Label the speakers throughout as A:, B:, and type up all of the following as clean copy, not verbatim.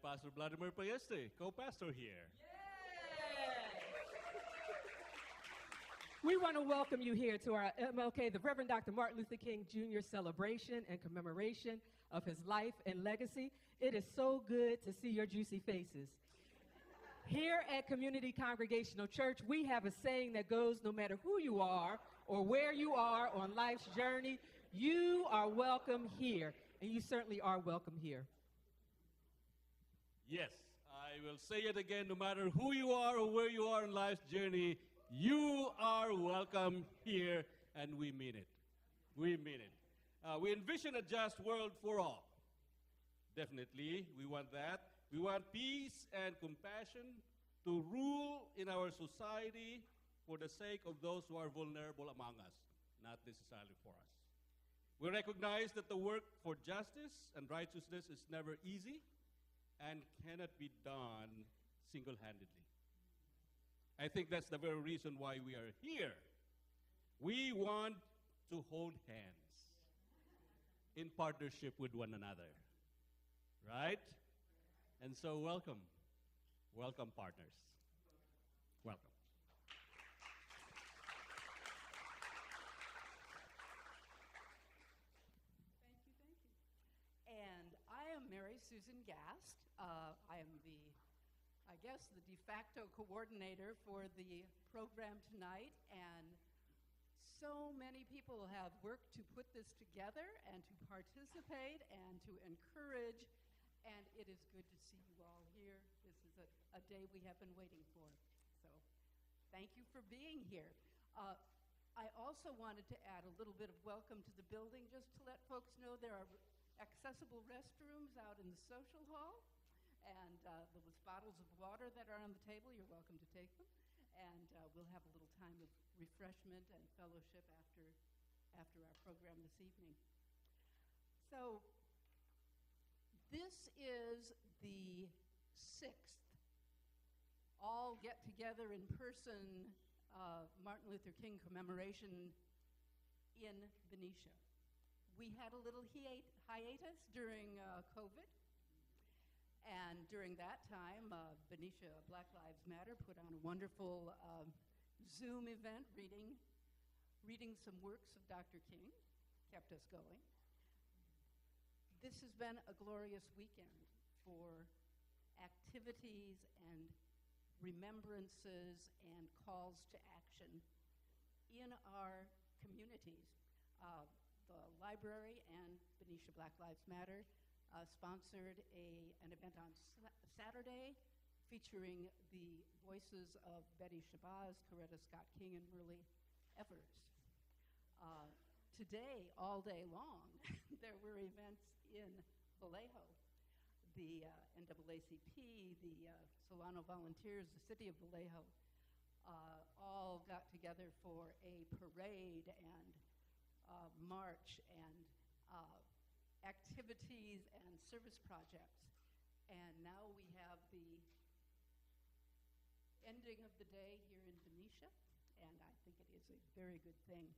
A: have Pastor Vladimir Payeste, co-pastor here.
B: We want to welcome you here to our MLK, the Reverend Dr. Martin Luther King Jr. celebration and commemoration of his life and legacy. It is so good to see your juicy faces. Here at Community Congregational Church, we have a saying that goes, no matter who you are or where you are on life's journey, you are welcome here, and you certainly are welcome here.
A: Yes, I will say it again, no matter who you are or where you are in life's journey, you are welcome here, and we mean it. We mean it. We envision a just world for all. Definitely, we want that. We want peace and compassion to rule in our society for the sake of those who are vulnerable among us, not necessarily for us. We recognize that the work for justice and righteousness is never easy and cannot be done single-handedly. I think that's the very reason why we are here. We want to hold hands in partnership with one another, right? And so welcome. Welcome, partners. Welcome.
C: Thank you. And I am Mary Susan Gast. I am the de facto coordinator for the program tonight, and so many people have worked to put this together and to participate and to encourage, and it is good to see you all here. This is a day we have been waiting for, so thank you for being here. I also wanted to add a little bit of welcome to the building, just to let folks know there are accessible restrooms out in the social hall. And those bottles of water that are on the table, you're welcome to take them. And we'll have a little time of refreshment and fellowship after our program this evening. So this is the 6th all get together in person Martin Luther King commemoration in Benicia. We had a little hiatus during COVID. And during that time, Benicia Black Lives Matter put on a wonderful Zoom event reading some works of Dr. King, kept us going. This has been a glorious weekend for activities and remembrances and calls to action in our communities. The library and Benicia Black Lives Matter sponsored an event on Saturday featuring the voices of Betty Shabazz, Coretta Scott King, and Merle Evers. Today, all day long, there were events in Vallejo. The NAACP, the Solano Volunteers, the city of Vallejo, all got together for a parade and march and activities and service projects. And now we have the ending of the day here in Benicia, and I think it is a very good thing.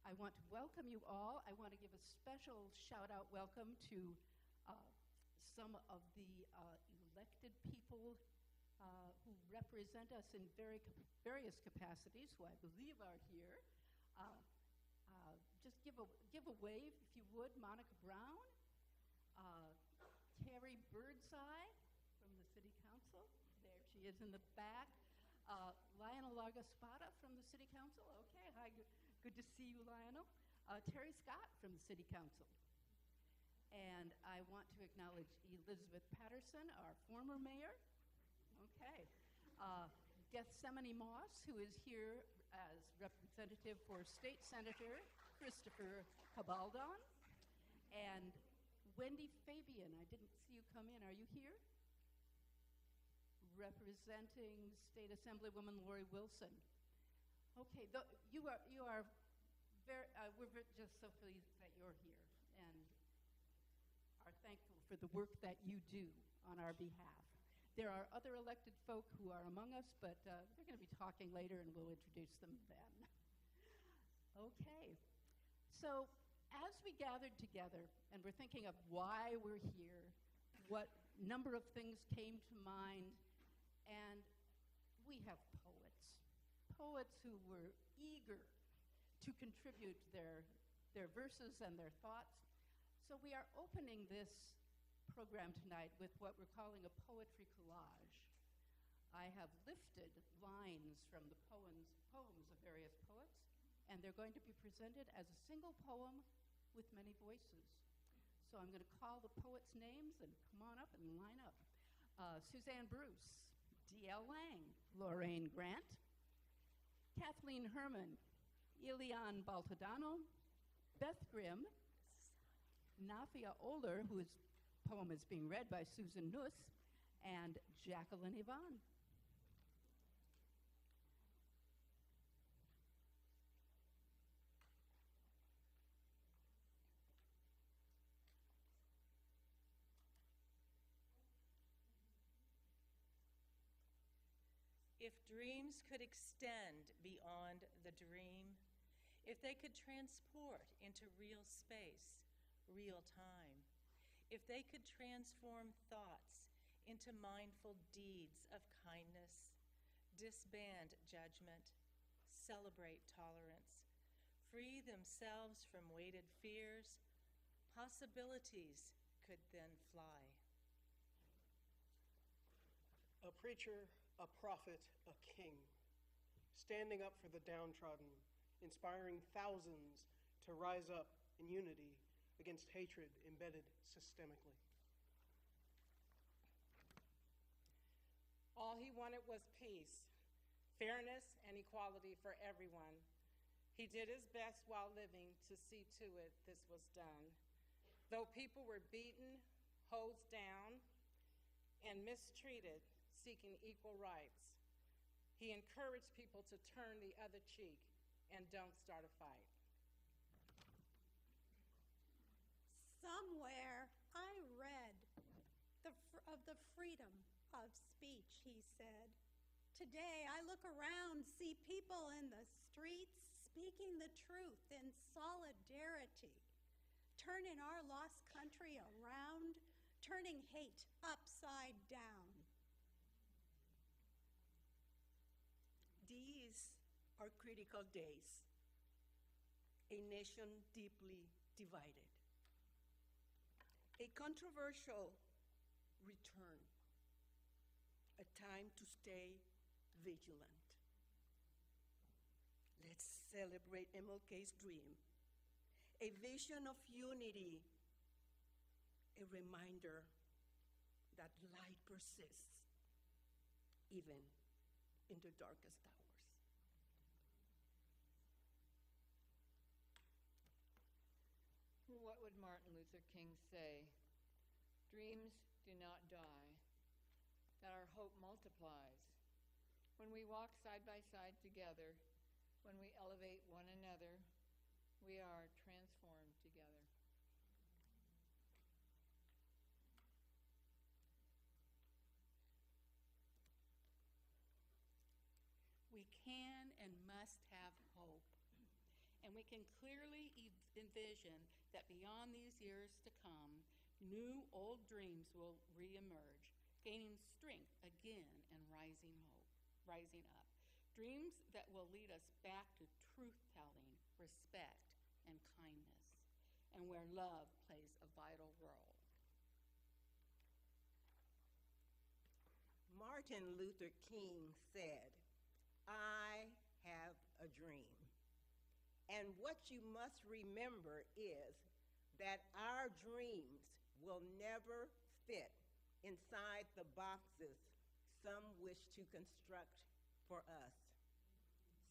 C: I want to welcome you all. I want to give a special shout-out welcome to some of the elected people who represent us in various capacities, who I believe are here. Just give a wave, if you would. Monica Brown, Terry Birdseye from the City Council. There she is in the back. Lionel Lagaspada from the City Council. Okay, hi, good to see you, Lionel. Terry Scott from the City Council. And I want to acknowledge Elizabeth Patterson, our former mayor. Okay. Gethsemane Moss, who is here as representative for State Senator Christopher Cabaldon. And Wendy Fabian, I didn't see you come in. Are you here? Representing State Assemblywoman Lori Wilson. Okay, we're just so pleased that you're here and are thankful for the work that you do on our behalf. There are other elected folk who are among us, but they're going to be talking later, and we'll introduce them then. Okay, so as we gathered together, and we're thinking of why we're here, what number of things came to mind, and we have poets who were eager to contribute their verses and their thoughts. So we are opening this program tonight with what we're calling a poetry collage. I have lifted lines from the poems of various poets, and they're going to be presented as a single poem with many voices. So I'm going to call the poets' names, and come on up and line up. Suzanne Bruce, D.L. Lang, Lorraine Grant, Kathleen Herman, Ilian Baltodano, Beth Grimm, Nafia Oler, whose poem is being read by Susan Nuss, and Jacqueline Yvonne.
D: If dreams could extend beyond the dream, if they could transport into real space, real time, if they could transform thoughts into mindful deeds of kindness, disband judgment, celebrate tolerance, free themselves from weighted fears, possibilities could then fly.
E: A preacher, a prophet, a king, standing up for the downtrodden, inspiring thousands to rise up in unity against hatred embedded systemically.
F: All he wanted was peace, fairness, and equality for everyone. He did his best while living to see to it this was done. Though people were beaten, hosed down, and mistreated, seeking equal rights, he encouraged people to turn the other cheek and don't start a fight.
G: Somewhere I read of the freedom of speech, he said. Today I look around, see people in the streets speaking the truth in solidarity, turning our lost country around, turning hate upside down.
H: These are critical days, a nation deeply divided, a controversial return, a time to stay vigilant. Let's celebrate MLK's dream, a vision of unity, a reminder that light persists even in the darkest hours.
I: What would Martin Luther King say? Dreams do not die, that our hope multiplies. When we walk side by side together, when we elevate one another, we are transformed together.
C: We can and must have hope. And we can clearly envision that beyond these years to come, new old dreams will reemerge, gaining strength again and rising up. Dreams that will lead us back to truth-telling, respect, and kindness, and where love plays a vital role.
H: Martin Luther King said, "I have a dream." And what you must remember is that our dreams will never fit inside the boxes some wish to construct for us.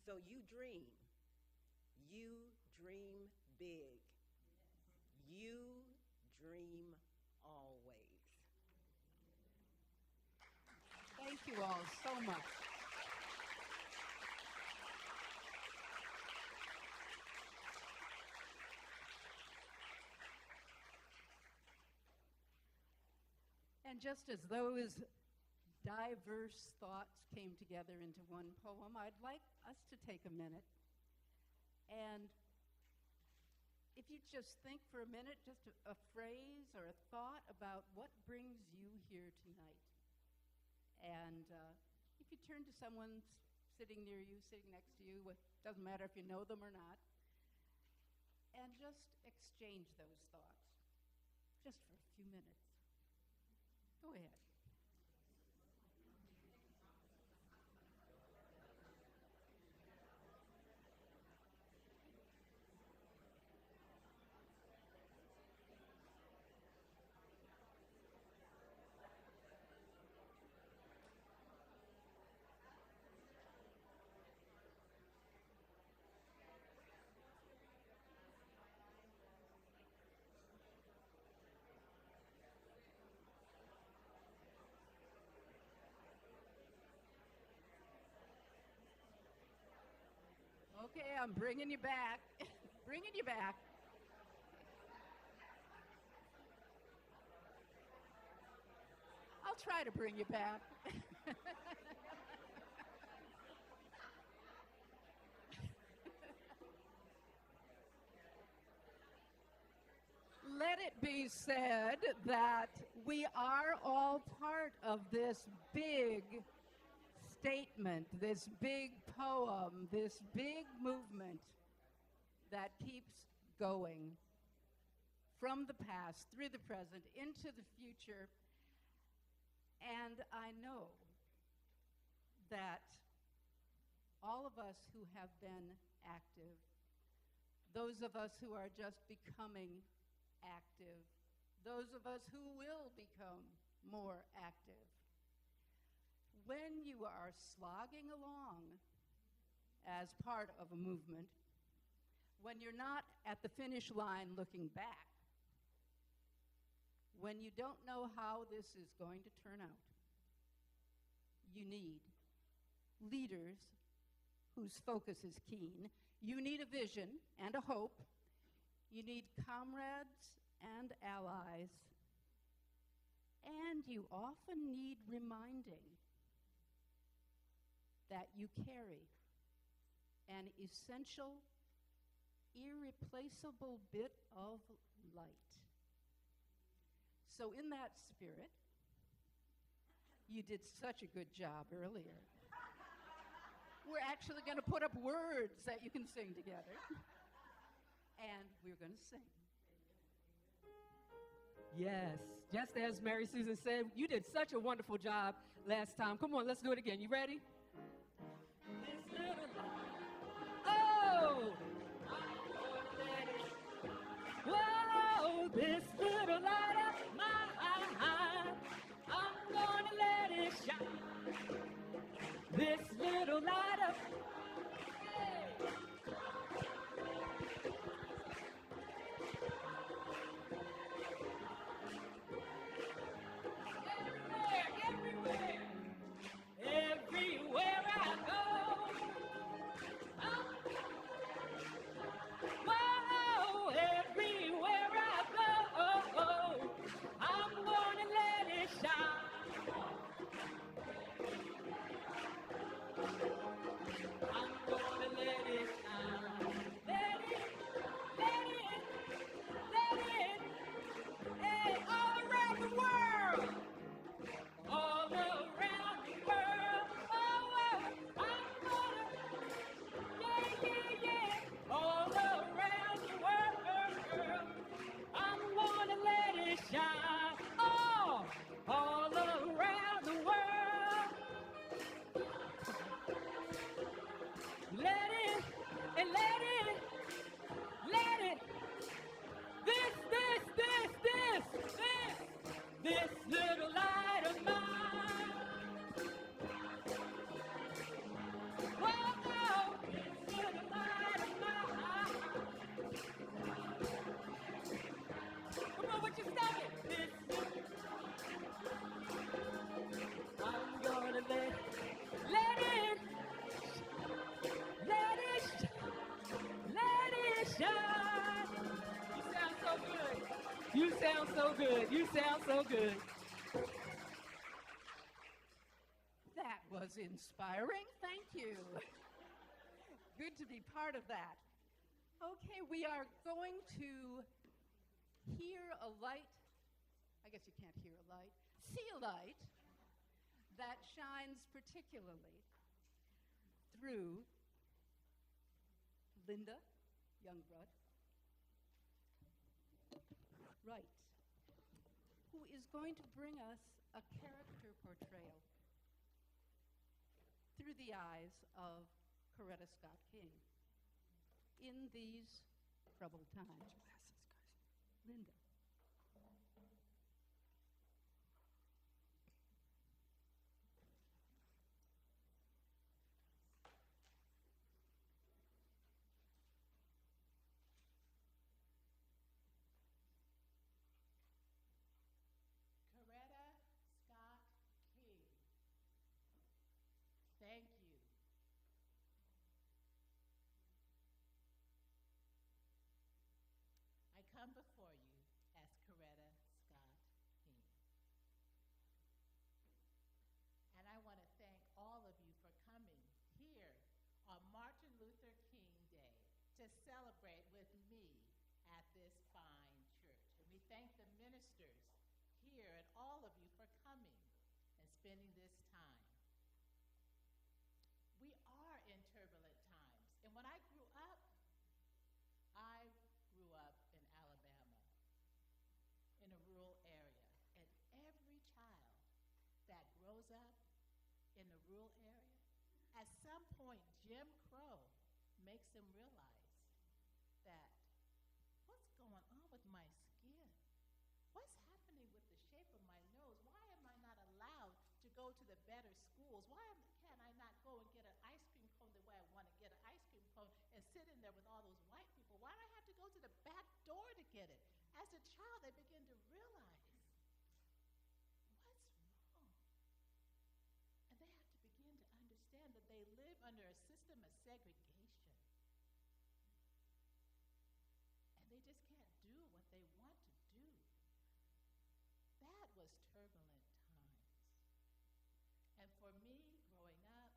H: So you dream big. You dream always.
C: Thank you all so much. And just as those diverse thoughts came together into one poem, I'd like us to take a minute and if you just think for a minute, just a phrase or a thought about what brings you here tonight. And if you turn to someone sitting near you, sitting next to you, doesn't matter if you know them or not, and just exchange those thoughts, just for a few minutes. Go ahead. Okay, I'm bringing you back. Bringing you back. I'll try to bring you back. Let it be said that we are all part of this big statement, this big poem, this big movement that keeps going from the past, through the present, into the future. And I know that all of us who have been active, those of us who are just becoming active, those of us who will become more active, when you are slogging along as part of a movement, when you're not at the finish line looking back, when you don't know how this is going to turn out, you need leaders whose focus is keen. You need a vision and a hope. You need comrades and allies. And you often need reminding that you carry an essential, irreplaceable bit of light. So in that spirit, you did such a good job earlier. We're actually going to put up words that you can sing together. And we're going to sing.
B: Yes, just as Mary Susan said, you did such a wonderful job last time. Come on, let's do it again. You ready? Oh! Whoa, this little light of mine, I'm gonna let it shine. This little light of everywhere I go. Whoa, everywhere I go, I'm gonna let it shine. I'm gonna let it shine. Let it, hey, all around the world. All around the world, oh, I'm gonna, yeah, all around the world, I'm gonna let it shine, oh, all around the world, let it, and let it, this little light of mine. Whoa, this little light of mine. Come on, what you stopping? I'm gonna let it shine. You sound so good. You sound so good. You sound so good.
C: That was inspiring. Thank you. Good to be part of that. Okay, we are going to hear a light. I guess you can't hear a light. See a light that shines particularly through Linda Wright, who is going to bring us a character portrayal through the eyes of Coretta Scott King in these troubled times. Linda.
J: Coretta Scott King, thank you. I come before you as Coretta Scott King. And I want to thank all of you for coming here on Martin Luther King Day to celebrate with me at this fine church. And we thank the ministers here and all of you for coming and spending this time. We are in turbulent times. And when I grew up in Alabama, in a rural area. And every child that grows up in a rural area, at some point, Jim Crow makes them realize that what's going on with my skin? What's happening with the shape of my nose? Why am I not allowed to go to the better schools? Can I not go and get an ice cream cone the way I want to get an ice cream cone and sit in there with all those white people? Why do I have to go to the back door to get it? As a child, I begin to realize what's wrong. And they have to begin to understand that they live under a system of segregation. And they just can't do what they want to do. That was turbulent times. And for me, growing up,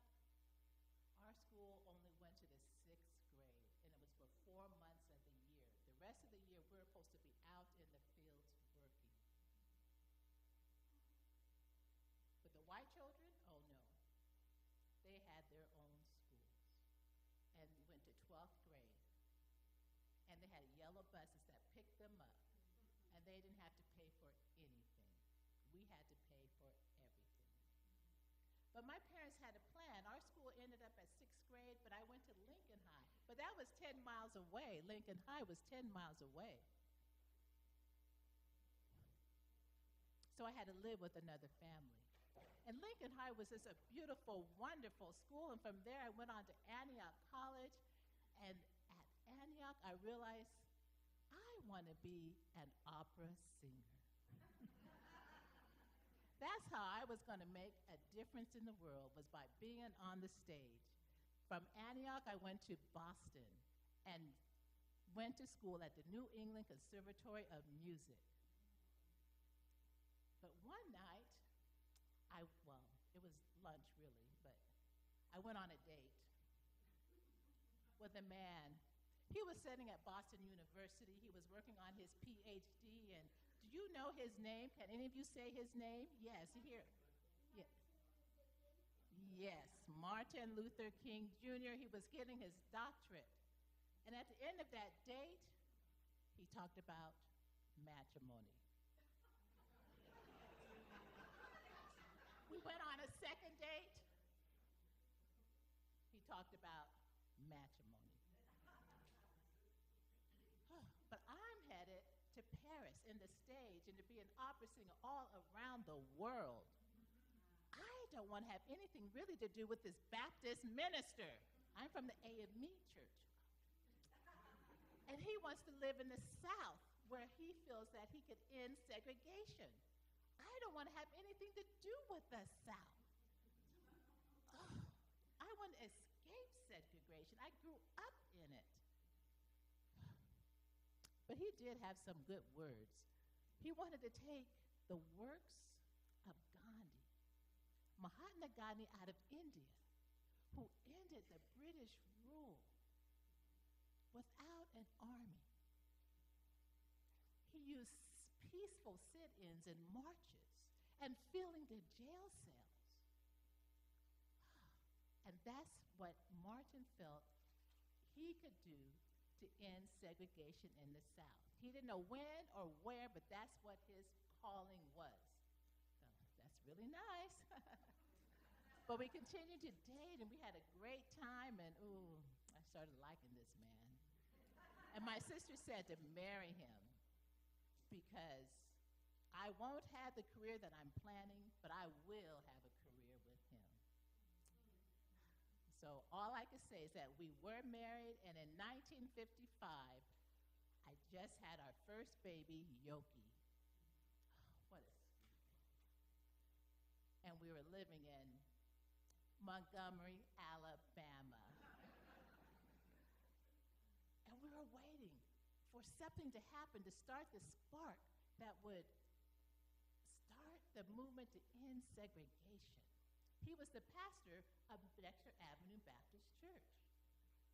J: our school only went to the 6th grade, and it was for 4 months of the year. The rest of the year, we were supposed to be out in the fields working. But the white children, oh no. They had their own schools and went to 12th grade. And they had yellow buses that picked them up, and they didn't have to pay for anything. We had to pay for everything. But my parents had a plan. Our school ended up at 6th grade, but I went to Lincoln High. But that was 10 miles away. Lincoln High was 10 miles away. So I had to live with another family. And Lincoln High was just a beautiful, wonderful school. And from there, I went on to Antioch College. And at Antioch, I realized I want to be an opera singer. That's how I was going to make a difference in the world, was by being on the stage. From Antioch, I went to Boston and went to school at the New England Conservatory of Music. But one night, it was lunch really, but I went on a date with a man. He was studying at Boston University. He was working on his PhD, and do you know his name? Can any of you say his name? Yes, here. Yeah. Yes, Martin Luther King Jr. He was getting his doctorate. And at the end of that date, he talked about matrimony. We went on a second date. He talked about matrimony. But I'm headed to Paris in the stage and to be an opera singer all around the world. I don't want to have anything really to do with this Baptist minister. I'm from the AME church. And he wants to live in the South where he feels that he could end segregation. I don't want to have anything to do with the South. I want to escape segregation. I grew up in it. But he did have some good words. He wanted to take the works of Gandhi, Mahatma Gandhi out of India, who ended the British rule, without an army. He used peaceful sit-ins and marches and filling the jail cells. And that's what Martin felt he could do to end segregation in the South. He didn't know when or where, but that's what his calling was. So that's really nice. But we continued to date, and we had a great time, and ooh, I started liking this man. And my sister said to marry him because I won't have the career that I'm planning, but I will have a career with him. So all I can say is that we were married, and in 1955, I just had our first baby, Yoki. What a sweet baby. And we were living in Montgomery, Alabama. And we were waiting for something to happen to start the spark that would start the movement to end segregation. He was the pastor of Dexter Avenue Baptist Church,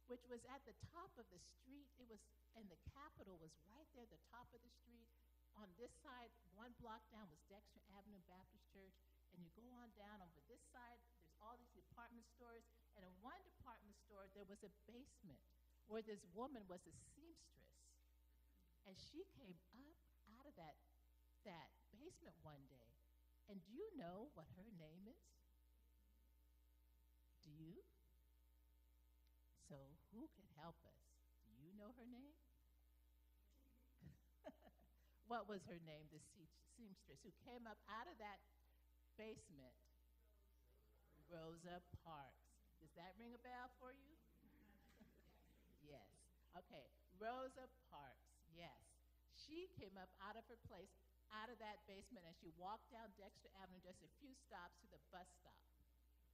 J: which was at the top of the street. It was, and the Capitol was right there at the top of the street. On this side, 1 block down was Dexter Avenue Baptist Church, and you go on down over this side, there's all these department stores, and in one department store, there was a basement where this woman was a seamstress. And she came up out of that basement one day, and do you know what her name is? Do you? So who could help us? Do you know her name? What was her name, the seamstress who came up out of that basement? Rosa Parks. Does that ring a bell for you? Yes. Okay, Rosa Parks, yes. She came up out of her place, out of that basement, and she walked down Dexter Avenue just a few stops to the bus stop.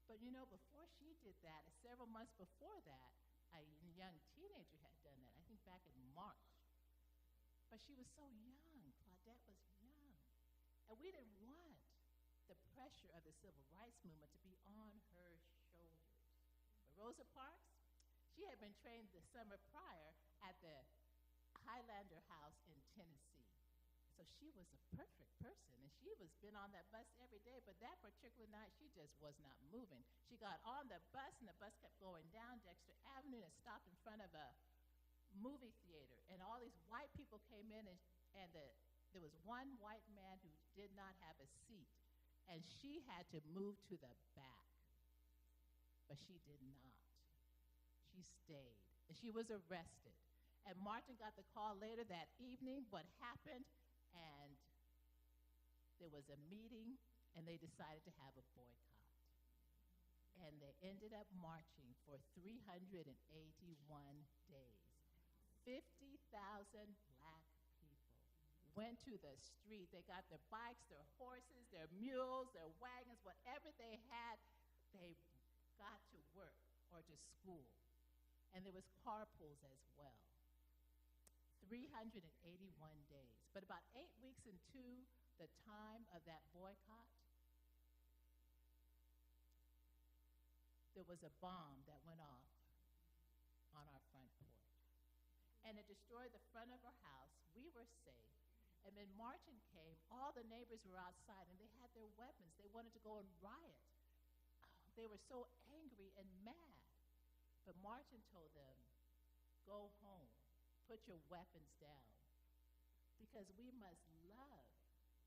J: But you know, before she did that, several months before that, a young teenager had done that, I think back in March. But she was so young. Claudette was young. And we didn't want the pressure of the civil rights movement to be on her shoulders. But Rosa Parks, she had been trained the summer prior at the Highlander House in Tennessee. So she was a perfect person, and she was been on that bus every day, but that particular night, she just was not moving. She got on the bus, and the bus kept going down Dexter Avenue and stopped in front of a movie theater, and all these white people came in, and there was one white man who did not have a seat, and she had to move to the back, but she did not. She stayed, and she was arrested. And Martin got the call later that evening, what happened, and there was a meeting, and they decided to have a boycott. And they ended up marching for 381 days. 50,000 black people went to the street. They got their bikes, their horses, their mules, their wagons, whatever they had, they got to work or to school. And there was carpools as well. 381 days. But about 8 weeks into the time of that boycott, there was a bomb that went off on our front porch. And it destroyed the front of our house. We were safe. And then Martin came. All the neighbors were outside, and they had their weapons. They wanted to go and riot. They were so angry and mad. But Martin told them, go home. Put your weapons down. Because we must love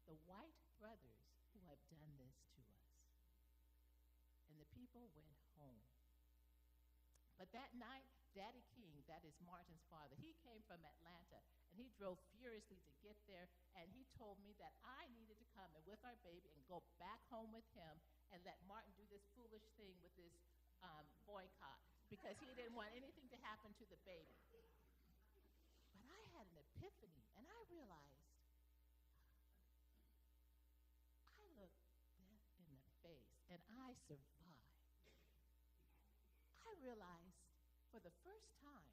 J: the white brothers who have done this to us. And the people went home. But that night, Daddy King, that is Martin's father, he came from Atlanta, and he drove furiously to get there, and he told me that I needed to come and with our baby and go back home with him and let Martin do this foolish thing with this boycott, because he didn't want anything to happen to the baby. But I had an epiphany, and I realized I looked death in the face, and I survived. I realized for the first time,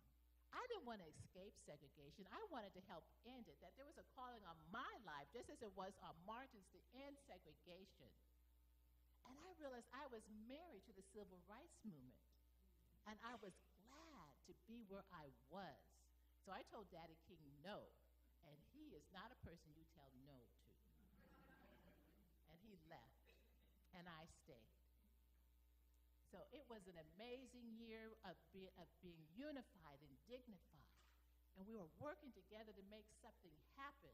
J: I didn't want to escape segregation. I wanted to help end it, that there was a calling on my life, just as it was on Martin's, to end segregation. And I realized I was married to the civil rights movement, and I was glad to be where I was. So I told Daddy King no, and he is not a person you tell no to. And he left, and I stayed. So it was an amazing year of being unified and dignified. And we were working together to make something happen.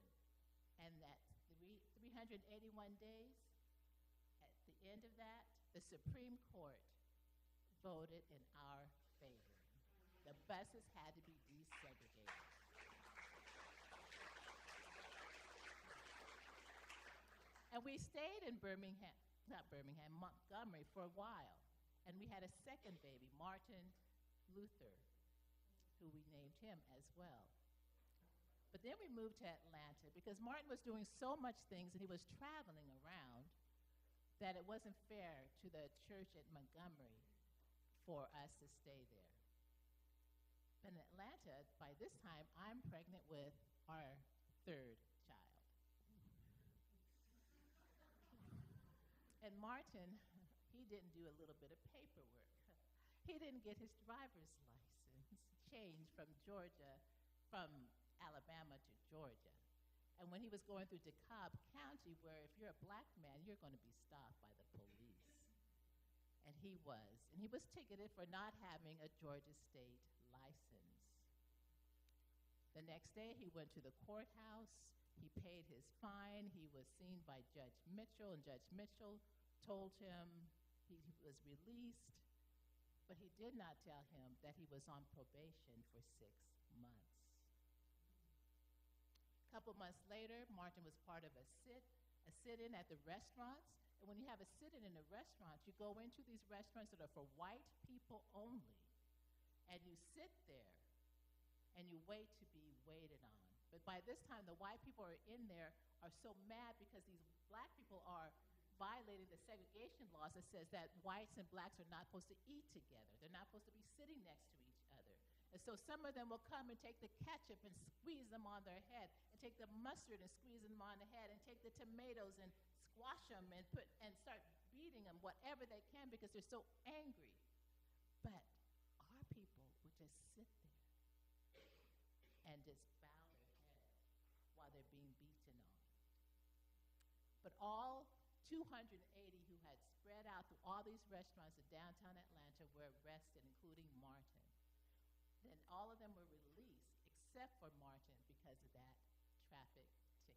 J: And that 381 days, at the end of that, the Supreme Court voted in our favor. The buses had to be desegregated. And we stayed in Montgomery for a while. And we had a second baby, Martin Luther, who we named him as well. But then we moved to Atlanta because Martin was doing so much things and he was traveling around that it wasn't fair to the church at Montgomery for us to stay there. But in Atlanta, by this time, I'm pregnant with our third child. And Martin, he didn't do a little bit of paperwork. He didn't get his driver's license changed from Alabama to Georgia. And when he was going through DeKalb County, where if you're a black man, you're going to be stopped by the police. And he was. And he was ticketed for not having a Georgia state license. The next day, he went to the courthouse. He paid his fine. He was seen by Judge Mitchell, and Judge Mitchell told him he was released, but he did not tell him that he was on probation for 6 months. A couple months later, Martin was part of a sit-in at the restaurants. And when you have a sit-in in a restaurant, you go into these restaurants that are for white people only, and you sit there, and you wait to be waited on. But by this time, the white people are in there are so mad because these black people are violating the segregation laws that says that whites and blacks are not supposed to eat together. They're not supposed to be sitting next to each other. And so some of them will come and take the ketchup and squeeze them on their head, and take the mustard and squeeze them on the head, and take the tomatoes and squash them and start beating them, whatever they can, because they're so angry. But our people would just sit there and just bow their head while they're being beaten on. But all 280 who had spread out through all these restaurants in downtown Atlanta were arrested, including Martin. Then all of them were released, except for Martin, because of that traffic ticket.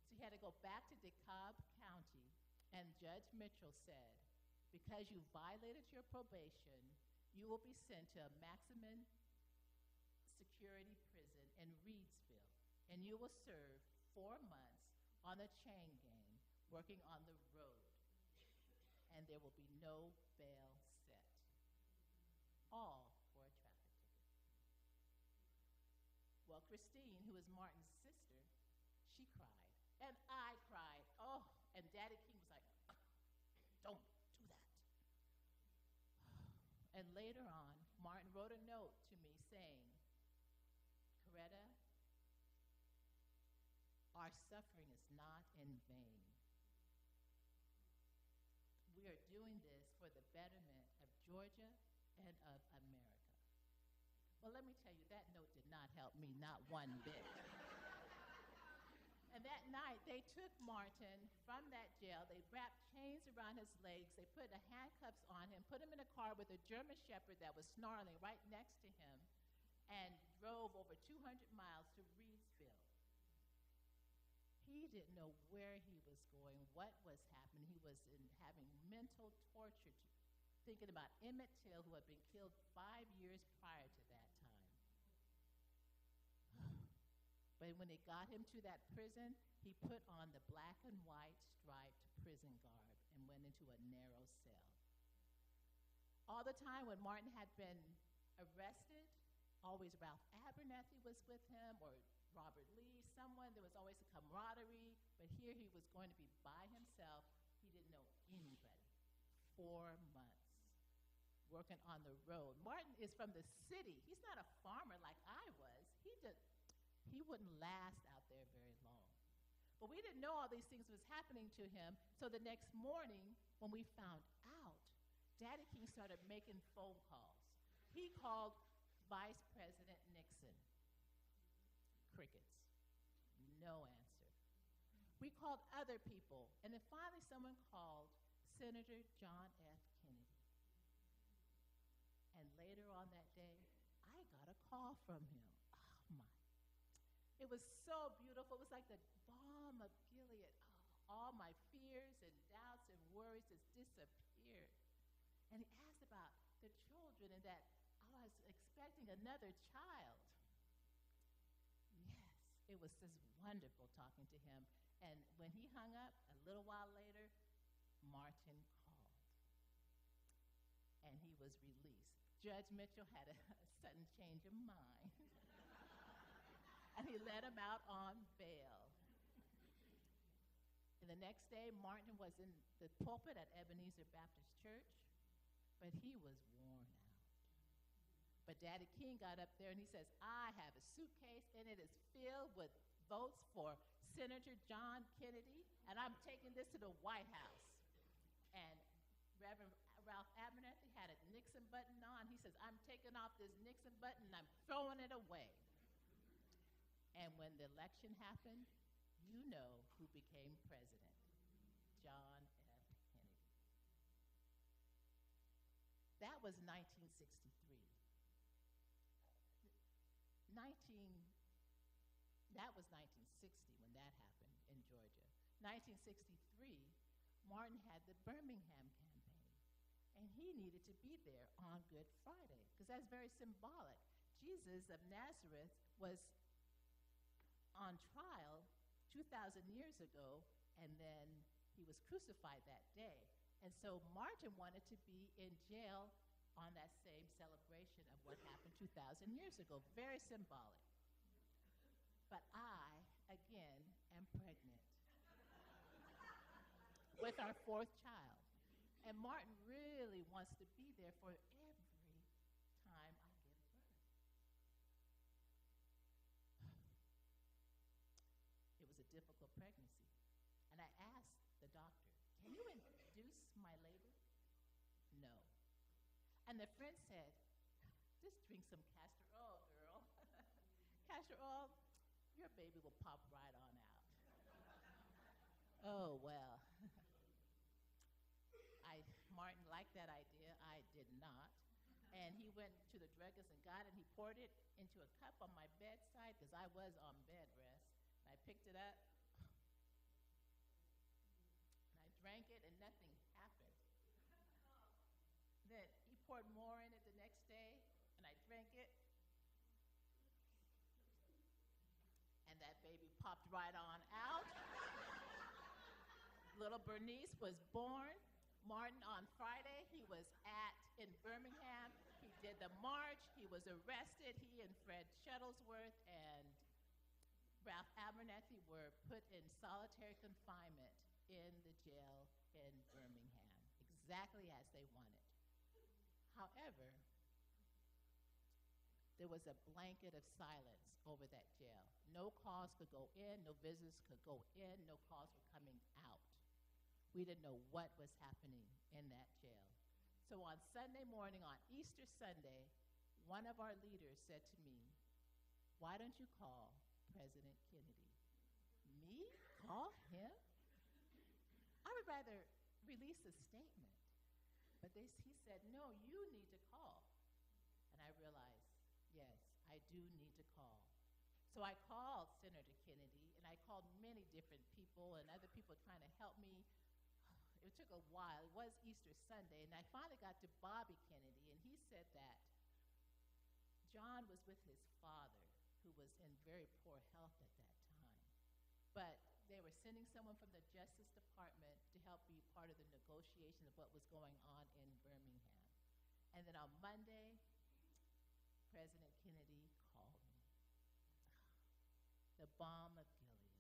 J: So he had to go back to DeKalb County, and Judge Mitchell said, because you violated your probation, you will be sent to a maximum security prison in Reedsville, and you will serve 4 months on a chain gang working on the road, and there will be no bail set. All for a traffic ticket. Well, Christine, who is Martin's sister, she cried, and I cried. Oh, and Daddy King was like, don't do that. And later on, Martin wrote a note to me saying, Coretta, our suffering is not in vain. We are doing this for the betterment of Georgia and of America. Well, let me tell you, that note did not help me, not one bit. And that night, they took Martin from that jail. They wrapped chains around his legs. They put the handcuffs on him, put him in a car with a German Shepherd that was snarling right next to him, and drove over 200 miles to Reedsville. He didn't know where he was going, what was happening. He was having mental torture, thinking about Emmett Till, who had been killed 5 years prior to that time. But when they got him to that prison, he put on the black and white striped prison garb and went into a narrow cell. All the time when Martin had been arrested, always Ralph Abernathy was with him, or Robert Lee, someone. There was always a camaraderie, but here he was going to be by himself. He didn't know anybody. 4 months working on the road. Martin is from the city. He's not a farmer like I was. He wouldn't last out there very long. But we didn't know all these things was happening to him. So the next morning, when we found out, Daddy King started making phone calls. He called Vice President Nixon. Crickets. No answer. We called other people, and then finally someone called Senator John F. Kennedy. And later on that day, I got a call from him. Oh my. It was so beautiful. It was like the balm of Gilead. Oh, all my fears and doubts and worries just disappeared. And he asked about the children and that I was expecting another child. Yes, it was just wonderful talking to him. And when he hung up, a little while later, Martin called. And he was released. Judge Mitchell had a sudden change of mind. And he let him out on bail. And the next day, Martin was in the pulpit at Ebenezer Baptist Church, but he was worn out. But Daddy King got up there and he says, I have a suitcase and it is filled with votes for Senator John Kennedy, and I'm taking this to the White House. And Reverend Ralph Abernathy had a Nixon button on. He says, I'm taking off this Nixon button and I'm throwing it away. And when the election happened, you know who became president, John F. Kennedy. That was 1963. That was 1960 when that happened in Georgia. 1963, Martin had the Birmingham campaign, and he needed to be there on Good Friday, because that's very symbolic. Jesus of Nazareth was on trial 2,000 years ago, and then he was crucified that day. And so Martin wanted to be in jail on that same celebration of what happened 2,000 years ago. Very symbolic. But I, again, am pregnant with our fourth child. And Martin really wants to be there for every time I give birth. It was a difficult pregnancy. And I asked the doctor, can you induce my labor? No. And the friend said, just drink some castor oil, girl. Castor oil, your baby will pop right on out. Oh, well. Martin liked that idea. I did not. And he went to the druggist and got it, and he poured it into a cup on my bedside, because I was on bed rest. And I picked it up, and I drank it, and nothing happened. Then he poured more in it the next day, and I drank it, and that baby popped right on out. Little Bernice was born. Martin, on Friday, he was in Birmingham. He did the march. He was arrested. He and Fred Shuttlesworth and Ralph Abernathy were put in solitary confinement in the jail in Birmingham, exactly as they wanted. However, there was a blanket of silence over that jail. No calls could go in, no visitors could go in, no calls were coming out. We didn't know what was happening in that jail. So on Sunday morning, on Easter Sunday, one of our leaders said to me, why don't you call President Kennedy? Me? Call him? I would rather release a statement. But he said, no, you need to call. And I realized, yes, I do need to call. So I called Senator Kennedy, and I called many different people and other people trying to help me. It took a while. It was Easter Sunday, and I finally got to Bobby Kennedy, and he said that John was with his father, who was in very poor health at that time. But they were sending someone from the Justice Department to help be part of the negotiation of what was going on in Birmingham. And then on Monday, President Kennedy called me. The balm of Gilead.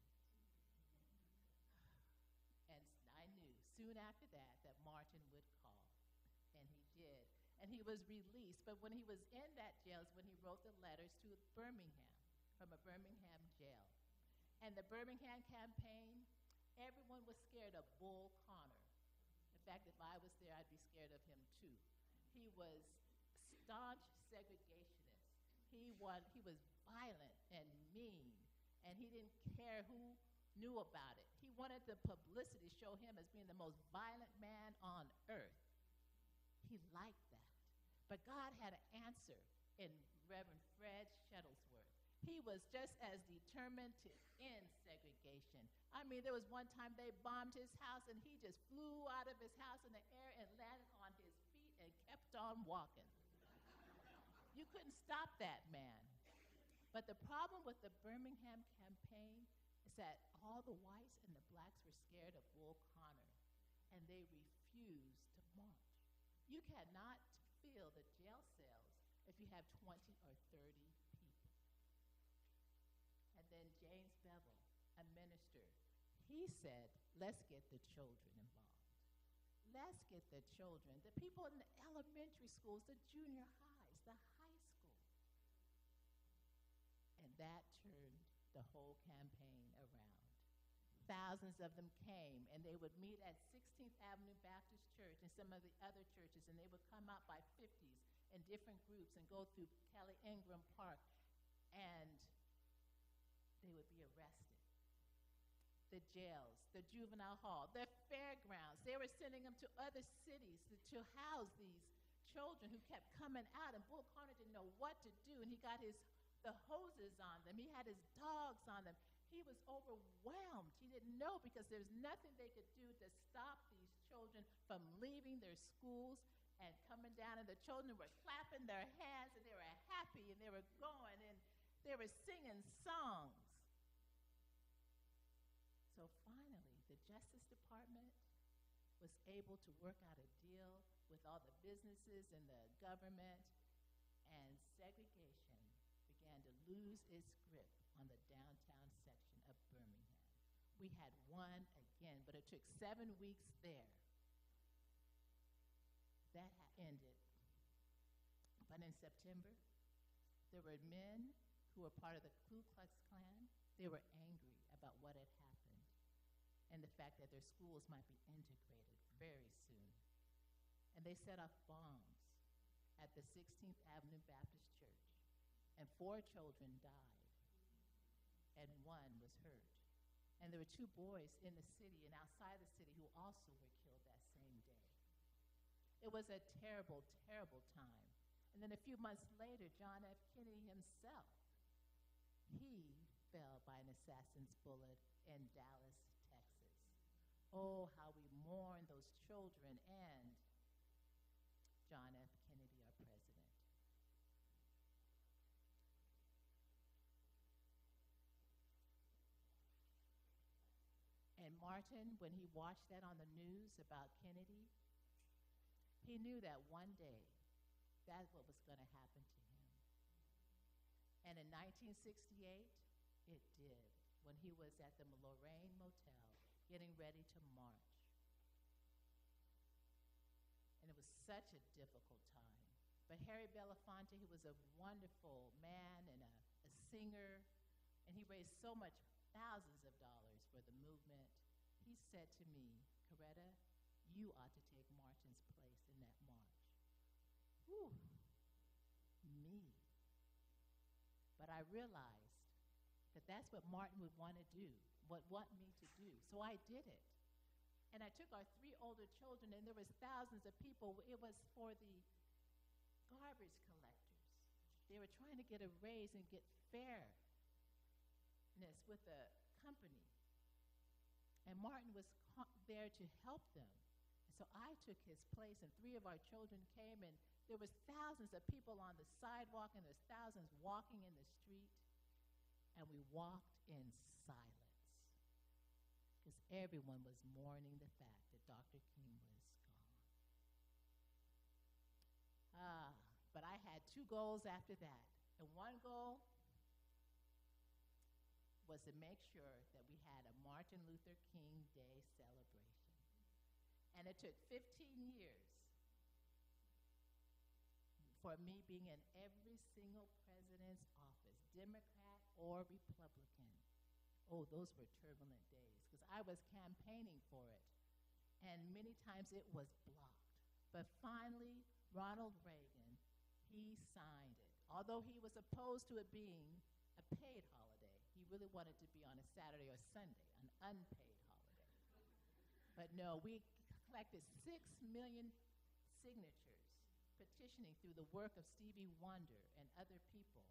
J: And I knew soon after that Martin would call. And he did. And he was released. But when he was in that jail is when he wrote the letters to Birmingham, from a Birmingham jail. And the Birmingham campaign, everyone was scared of Bull Connor. In fact, if I was there, I'd be scared of him too. He was staunch segregationist. He was violent and mean. and he didn't care who knew about it. He wanted the publicity to show him as being the most violent man on earth. He liked that. But God had an answer in Reverend Fred Shuttlesworth. He was just as determined to end segregation. I mean, there was one time they bombed his house, and he just flew out of his house in the air and landed on his feet and kept on walking. You couldn't stop that man. But the problem with the Birmingham campaign is that all the whites and the blacks were scared of Bull Connor, and they refused to march. You cannot fill the jail cells if you have 20 or 30 people. And then James Bevel, a minister, he said, let's get the children involved. Let's get the children, the people in the elementary schools, the junior highs, the high school. And that turned the whole campaign around. Thousands of them came, and they would meet at 16th Avenue Baptist Church and some of the other churches, and they would come out by 50s in different groups and go through Kelly Ingram Park, and they would be arrested. The jails, the juvenile hall, the fairgrounds, they were sending them to other cities to house these children who kept coming out, and Bull Connor didn't know what to do, and he got the hoses on them. He had his dogs on them. He was overwhelmed. He didn't know because there's nothing they could do to stop these children from leaving their schools and coming down. And the children were clapping their hands, and they were happy, and they were going, and they were singing songs. So finally, the Justice Department was able to work out a deal with all the businesses and the government, and segregation began to lose its grip on the downtown section of Birmingham. We had won again, but it took 7 weeks there. That ended. But in September, there were men who were part of the Ku Klux Klan. They were angry about what had happened and the fact that their schools might be integrated very soon. And they set off bombs at the 16th Avenue Baptist Church, and 4 children died, and 1 was hurt. And there were 2 boys in the city and outside the city who also were killed that same day. It was a terrible, terrible time. And then a few months later, John F. Kennedy himself, he fell by an assassin's bullet in Dallas, Texas. Oh, how we mourn those children and John F. Kennedy, our president. And Martin, when he watched that on the news about Kennedy, he knew that one day that's what was going to happen to him. And in 1968, it did, when he was at the Lorraine Motel getting ready to march. And it was such a difficult time. But Harry Belafonte, who was a wonderful man and a singer, and he raised so much, thousands of dollars for the movement, he said to me, Coretta, you ought to take Martin's place in that march. Whew, me. But I realized that that's what Martin would want to do, would want me to do. So I did it. And I took our 3 older children, and there was thousands of people. It was for the garbage collectors. They were trying to get a raise and get fairness with the company. And Martin was there to help them. And so I took his place, and 3 of our children came, and there was thousands of people on the sidewalk, and there's thousands walking in the street. And we walked in silence because everyone was mourning the fact that Dr. King was gone. But I had 2 goals after that. And one goal was to make sure that we had a Martin Luther King Day celebration. And it took 15 years for me being in every single president's office, Democrat or Republican. Oh, those were turbulent days because I was campaigning for it. And many times it was blocked. But finally, Ronald Reagan, he signed it. Although he was opposed to it being a paid holiday, he really wanted to be on a Saturday or Sunday, an unpaid holiday. But no, we collected 6 million signatures petitioning through the work of Stevie Wonder and other people.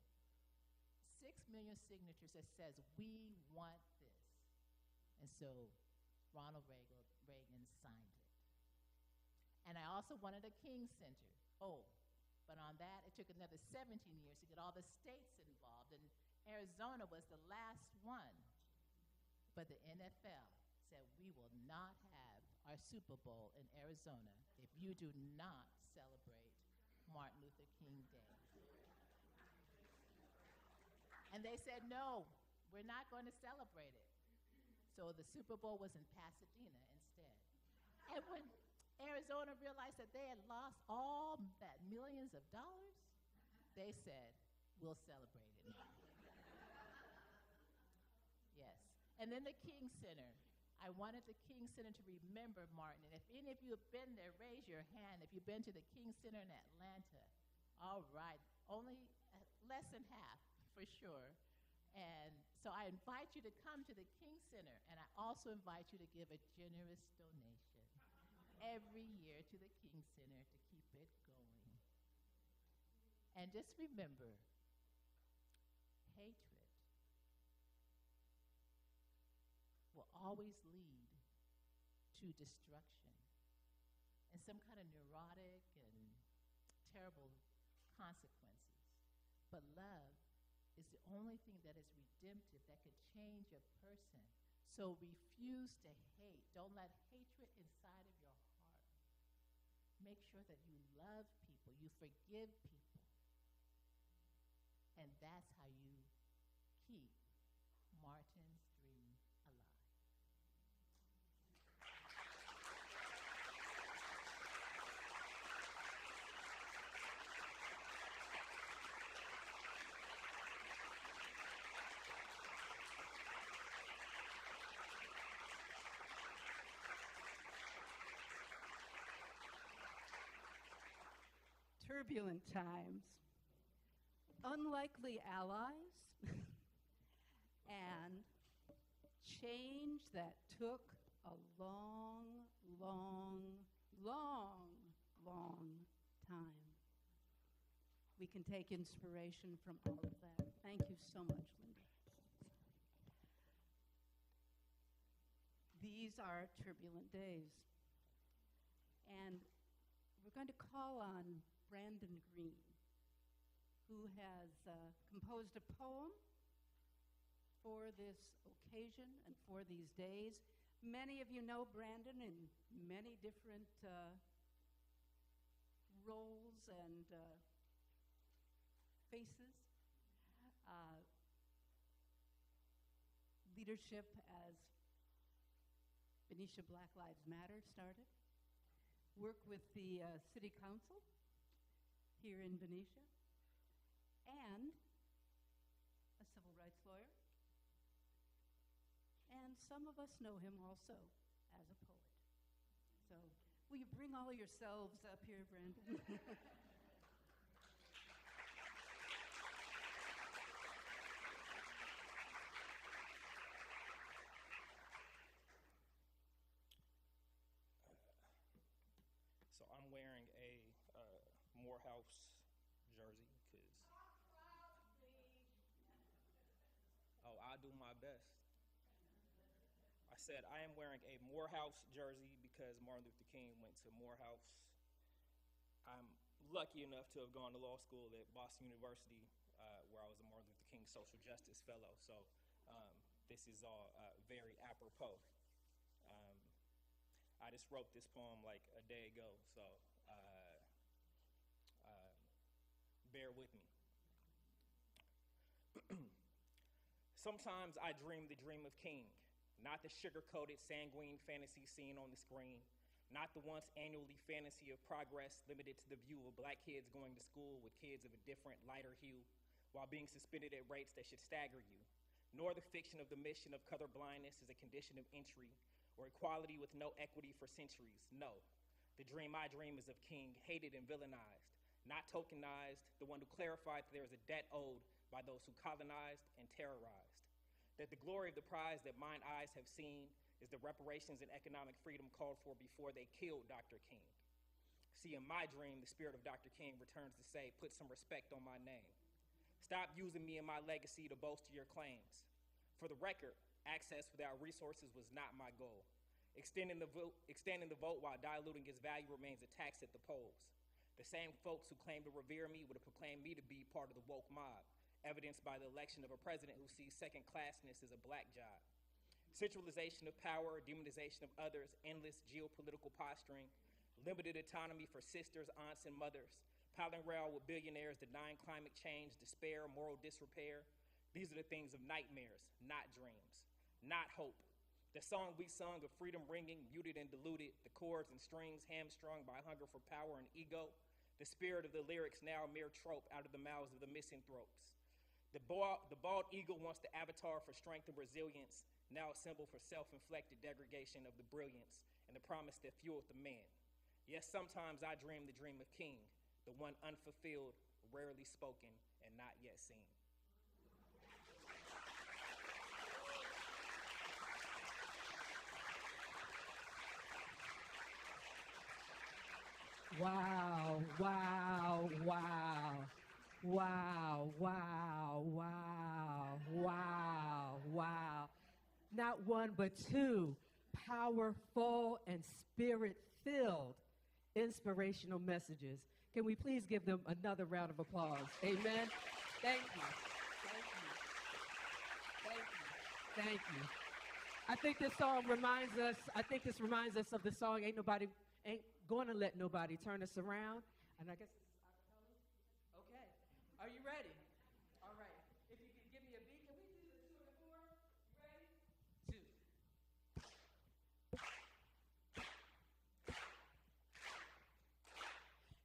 J: 6 million signatures that says, we want this. And so Ronald Reagan signed it. And I also wanted a King Center. Oh, but on that, it took another 17 years to get all the states involved, and Arizona was the last one. But the NFL said, we will not have our Super Bowl in Arizona if you do not celebrate Martin Luther King Day. And they said, no, we're not going to celebrate it. So the Super Bowl was in Pasadena instead. And when Arizona realized that they had lost all that millions of dollars, they said, we'll celebrate it now. Yes. And then the King Center. I wanted the King Center to remember Martin. And if any of you have been there, raise your hand if you've been to the King Center in Atlanta. All right. Only less than half, for sure. And so I invite you to come to the King Center, and I also invite you to give a generous donation every year to the King Center to keep it going. And just remember, hatred will always lead to destruction and some kind of neurotic and terrible consequences. But love is the only thing that is redemptive, that could change a person. So refuse to hate. Don't let hatred inside of your heart. Make sure that you love people, you forgive people. And that's how you keep Martin's dream alive.
C: Turbulent times, unlikely allies, and change that took a long, long, long, long time. We can take inspiration from all of that. Thank you so much, Linda. These are turbulent days. And we're going to call on Brandon Green, who has composed a poem for this occasion and for these days. Many of you know Brandon in many different roles and faces. Leadership as Benicia Black Lives Matter started. Work with the City Council here in Benicia, and a civil rights lawyer. And some of us know him also as a poet. So will you bring all yourselves up here, Brandon?
K: So I'm wearing a Morehouse jersey because, I'll do my best. I said I am wearing a Morehouse jersey because Martin Luther King went to Morehouse. I'm lucky enough to have gone to law school at Boston University, where I was a Martin Luther King Social Justice Fellow. So this is all very apropos. I just wrote this poem like a day ago, so bear with me. Sometimes I dream the dream of King, not the sugar-coated, sanguine fantasy seen on the screen, not the once annually fantasy of progress limited to the view of black kids going to school with kids of a different, lighter hue, while being suspended at rates that should stagger you, nor the fiction of the mission of color blindness as a condition of entry, or equality with no equity for centuries. No, the dream I dream is of King, hated and villainized, not tokenized, the one who clarified that there is a debt owed by those who colonized and terrorized. that the glory of the prize that mine eyes have seen is the reparations and economic freedom called for before they killed Dr. King. See, in my dream, the spirit of Dr. King returns to say, put some respect on my name. Stop using me and my legacy to boast of your claims. For the record, access without resources was not my goal. Extending the vote while diluting its value remains a tax at the polls. The same folks who claim to revere me would have proclaimed me to be part of the woke mob, evidenced by the election of a president who sees second-classness as a black job. Centralization of power, demonization of others, endless geopolitical posturing, limited autonomy for sisters, aunts, and mothers, piling around with billionaires, denying climate change, despair, moral disrepair. These are the things of nightmares, not dreams, not hope. The song we sung of freedom ringing, muted and diluted, the chords and strings hamstrung by hunger for power and ego, the spirit of the lyrics now a mere trope out of the mouths of the misanthropes. The bald eagle once the avatar for strength and resilience, now a symbol for self-inflicted degradation of the brilliance and the promise that fueled the man. Yes, sometimes I dream the dream of King, the one unfulfilled, rarely spoken, and not yet seen.
B: Wow, wow, wow. Wow, wow, wow, wow, wow. Not one, but two powerful and spirit-filled inspirational messages. Can we please give them another round of applause? Amen. Thank you. Thank you. Thank you. Thank you. I think this reminds us of the song, Ain't Gonna Let Nobody Turn Us Around. And I guess this is acapella. Okay. Are you ready? All right. If you can give me a beat, can we do the 2 and 4? Ready?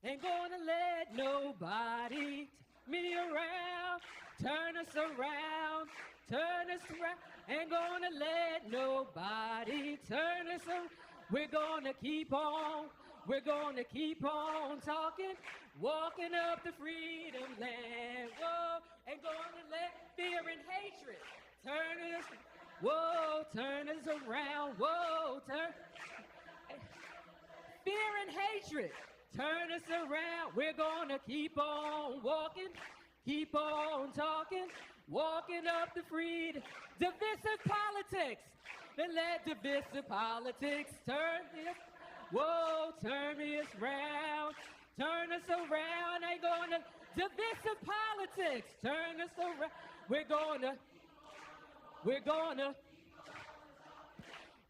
B: 2. Ain't gonna let nobody me around, turn us around, turn us around. Ain't gonna let nobody turn us around. We're gonna keep on talking, walking up the freedom land. Whoa, ain't gonna let fear and hatred turn us around. Whoa, fear and hatred turn us around. We're gonna keep on walking, keep on talking, walking up the freedom. Divisive politics, and let divisive politics turn this. Whoa, turn us round, turn us around. Ain't gonna divisive politics, turn us around. We're gonna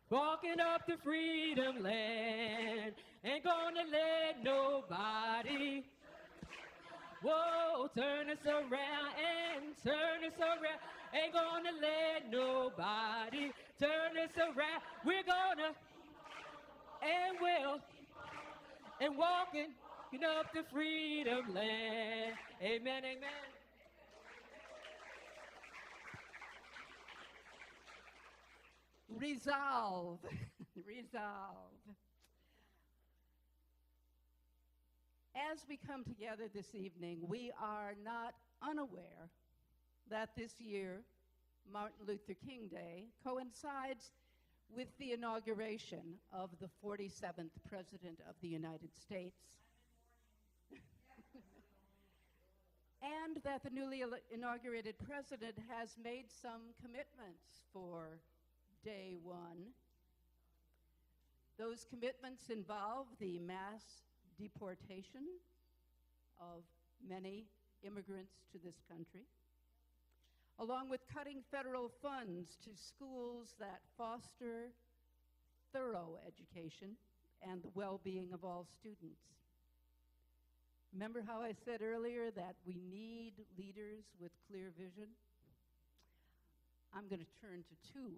B: walking up the freedom land. Ain't gonna let nobody. Whoa, turn us around and turn us around. Ain't gonna let nobody turn us around. We're gonna and will and walking up the freedom land. Amen, amen.
C: Resolve. Resolve. As we come together this evening, we are not unaware that this year, Martin Luther King Day, coincides with the inauguration of the 47th President of the United States. And that the newly inaugurated president has made some commitments for day one. Those commitments involve the mass deportation of many immigrants to this country, along with cutting federal funds to schools that foster thorough education and the well-being of all students. Remember how I said earlier that we need leaders with clear vision? I'm going to turn to two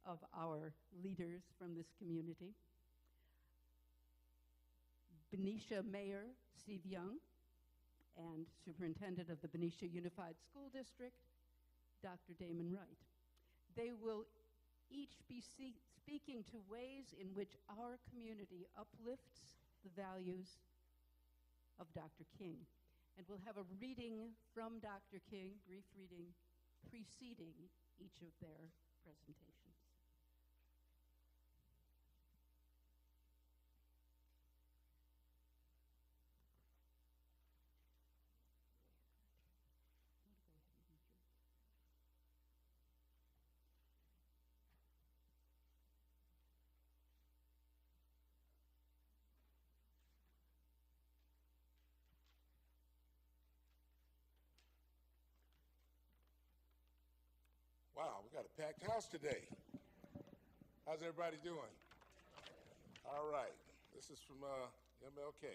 C: of our leaders from this community. Benicia Mayor Steve Young and Superintendent of the Benicia Unified School District, Dr. Damon Wright. They will each be speaking to ways in which our community uplifts the values of Dr. King. And we'll have a reading from Dr. King, brief reading, preceding each of their presentations.
L: Wow, we got a packed house today. How's everybody doing? All right, this is from MLK.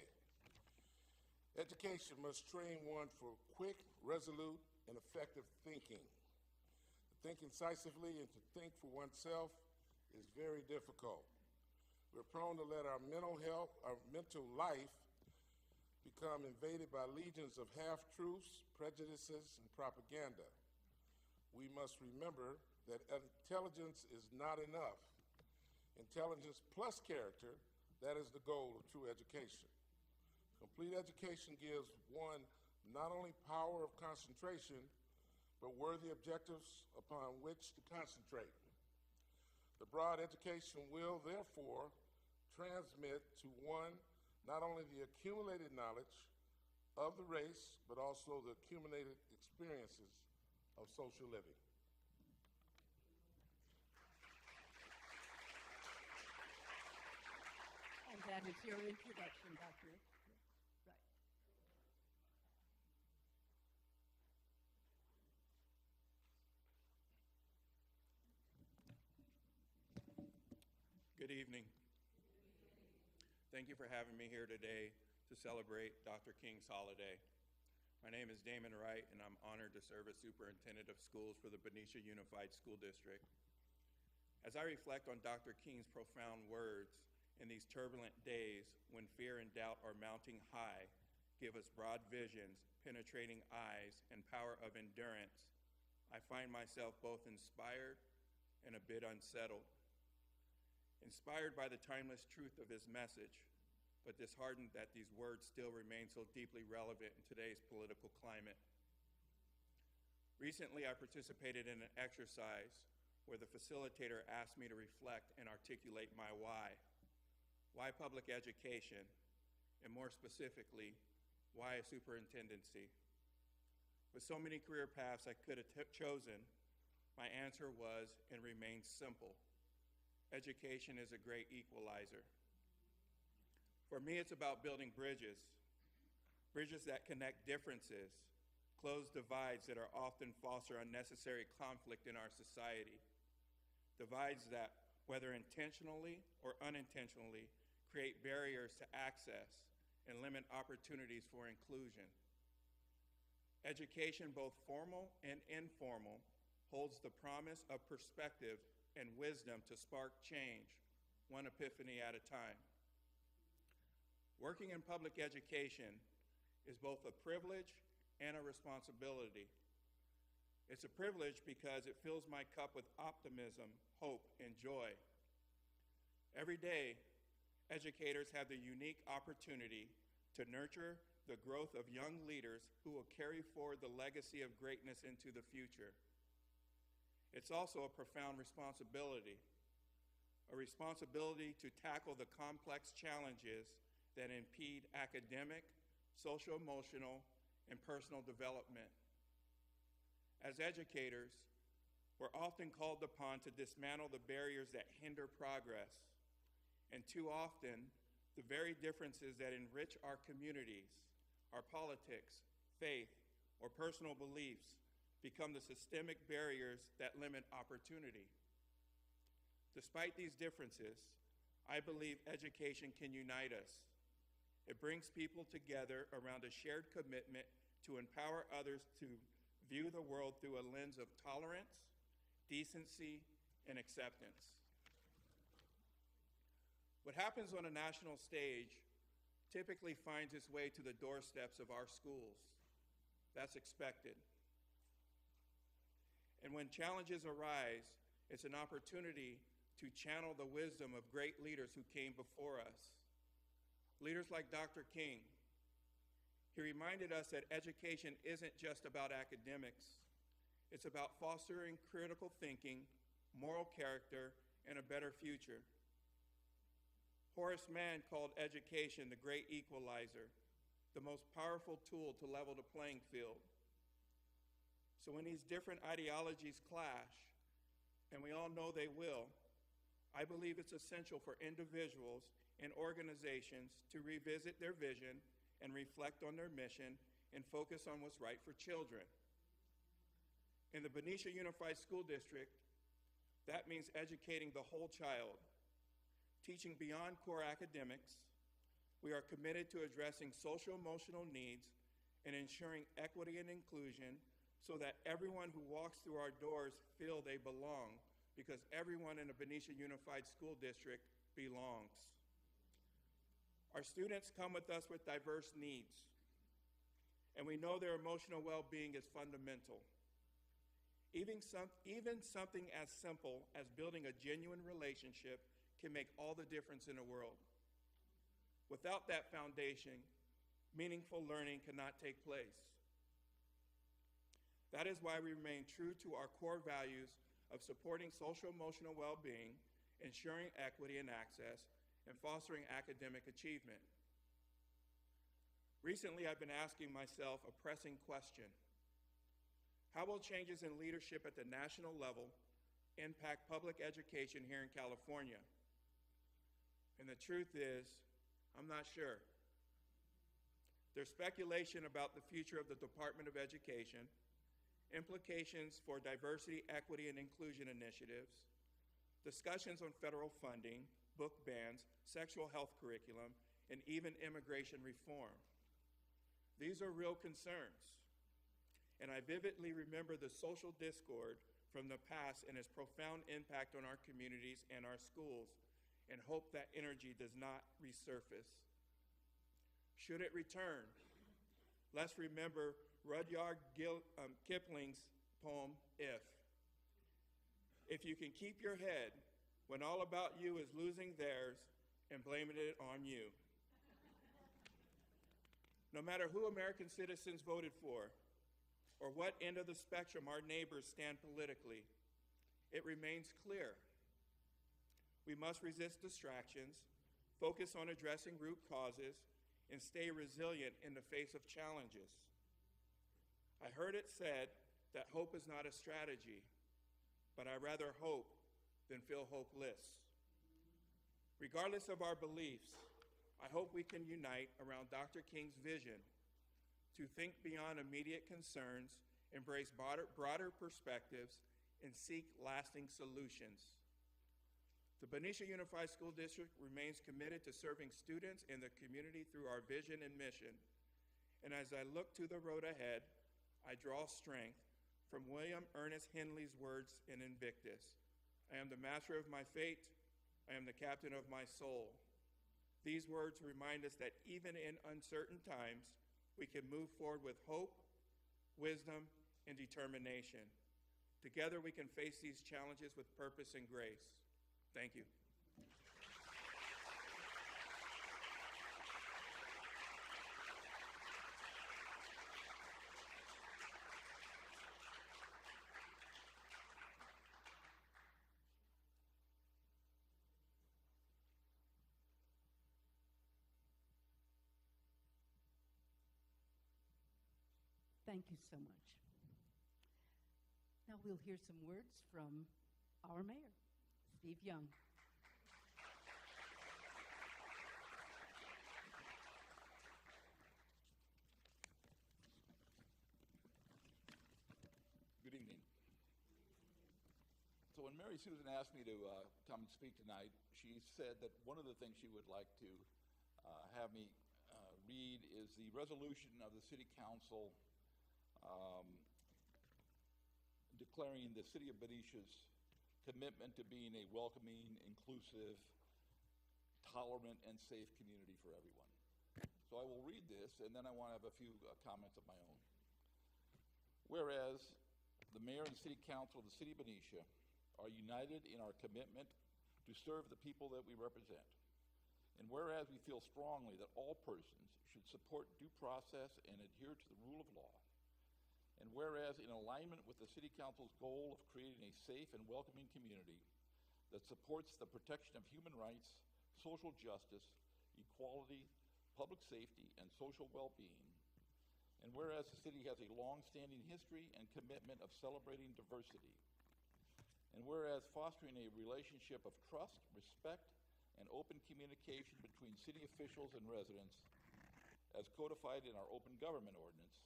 L: Education must train one for quick, resolute, and effective thinking. To think incisively and to think for oneself is very difficult. We're prone to let our mental health, our mental life, become invaded by legions of half-truths, prejudices, and propaganda. We must remember that intelligence is not enough. Intelligence plus character, that is the goal of true education. Complete education gives one not only power of concentration, but worthy objectives upon which to concentrate. The broad education will, therefore, transmit to one not only the accumulated knowledge of the race, but also the accumulated experiences of social living.
C: And that is your introduction, Dr. Wright.
M: Good evening. Thank you for having me here today to celebrate Dr. King's holiday. My name is Damon Wright, and I'm honored to serve as Superintendent of Schools for the Benicia Unified School District. As I reflect on Dr. King's profound words in these turbulent days when fear and doubt are mounting high, give us broad visions, penetrating eyes, and power of endurance, I find myself both inspired and a bit unsettled. Inspired by the timeless truth of his message, but disheartened that these words still remain so deeply relevant in today's political climate. Recently, I participated in an exercise where the facilitator asked me to reflect and articulate my why. Why public education? And more specifically, why a superintendency? With so many career paths I could have chosen, my answer was and remains simple. Education is a great equalizer. For me, it's about building bridges, bridges that connect differences, close divides that are often foster unnecessary conflict in our society, divides that, whether intentionally or unintentionally, create barriers to access and limit opportunities for inclusion. Education, both formal and informal, holds the promise of perspective and wisdom to spark change, one epiphany at a time. Working in public education is both a privilege and a responsibility. It's a privilege because it fills my cup with optimism, hope, and joy. Every day, educators have the unique opportunity to nurture the growth of young leaders who will carry forward the legacy of greatness into the future. It's also a profound responsibility, a responsibility to tackle the complex challenges that impede academic, social-emotional, and personal development. As educators, we're often called upon to dismantle the barriers that hinder progress, and too often, the very differences that enrich our communities, our politics, faith, or personal beliefs become the systemic barriers that limit opportunity. Despite these differences, I believe education can unite us. It brings people together around a shared commitment to empower others to view the world through a lens of tolerance, decency, and acceptance. What happens on a national stage typically finds its way to the doorsteps of our schools. That's expected. And when challenges arise, it's an opportunity to channel the wisdom of great leaders who came before us. Leaders like Dr. King. He reminded us that education isn't just about academics. It's about fostering critical thinking, moral character, and a better future. Horace Mann called education the great equalizer, the most powerful tool to level the playing field. So when these different ideologies clash, and we all know they will, I believe it's essential for individuals and organizations to revisit their vision and reflect on their mission and focus on what's right for children. In the Benicia Unified School District, that means educating the whole child, teaching beyond core academics. We are committed to addressing social-emotional needs and ensuring equity and inclusion so that everyone who walks through our doors feel they belong, because everyone in the Benicia Unified School District belongs. Our students come with us with diverse needs, and we know their emotional well-being is fundamental. Even something as simple as building a genuine relationship can make all the difference in the world. Without that foundation, meaningful learning cannot take place. That is why we remain true to our core values of supporting social-emotional well-being, ensuring equity and access, and fostering academic achievement. Recently, I've been asking myself a pressing question. How will changes in leadership at the national level impact public education here in California? And the truth is, I'm not sure. There's speculation about the future of the Department of Education, implications for diversity, equity, and inclusion initiatives, discussions on federal funding, book bans, sexual health curriculum, and even immigration reform. These are real concerns, and I vividly remember the social discord from the past and its profound impact on our communities and our schools, and hope that energy does not resurface. Should it return, let's remember Rudyard Kipling's poem, If. If you can keep your head when all about you is losing theirs and blaming it on you. No matter who American citizens voted for, or what end of the spectrum our neighbors stand politically, it remains clear. We must resist distractions, focus on addressing root causes, and stay resilient in the face of challenges. I heard it said that hope is not a strategy, but I rather hope than feel hopeless. Regardless of our beliefs, I hope we can unite around Dr. King's vision to think beyond immediate concerns, embrace broader perspectives, and seek lasting solutions. The Benicia Unified School District remains committed to serving students and the community through our vision and mission. And as I look to the road ahead, I draw strength from William Ernest Henley's words in Invictus. I am the master of my fate. I am the captain of my soul. These words remind us that even in uncertain times, we can move forward with hope, wisdom, and determination. Together, we can face these challenges with purpose and grace. Thank you.
C: Thank you so much. Now we'll hear some words from our mayor, Steve Young.
N: Good evening. So when Mary Susan asked me to come and speak tonight, she said that one of the things she would like to have me read is the resolution of the City Council declaring the City of Benicia's commitment to being a welcoming, inclusive, tolerant, and safe community for everyone. So I will read this, and then I want to have a few comments of my own. Whereas the Mayor and City Council of the City of Benicia are united in our commitment to serve the people that we represent. And whereas we feel strongly that all persons should support due process and adhere to the rule of law, And whereas in alignment with the City Council's goal of creating a safe and welcoming community that supports the protection of human rights, social justice, equality, public safety, and social well-being, and whereas the city has a long-standing history and commitment of celebrating diversity, and whereas fostering a relationship of trust, respect, and open communication between city officials and residents, as codified in our open government ordinance,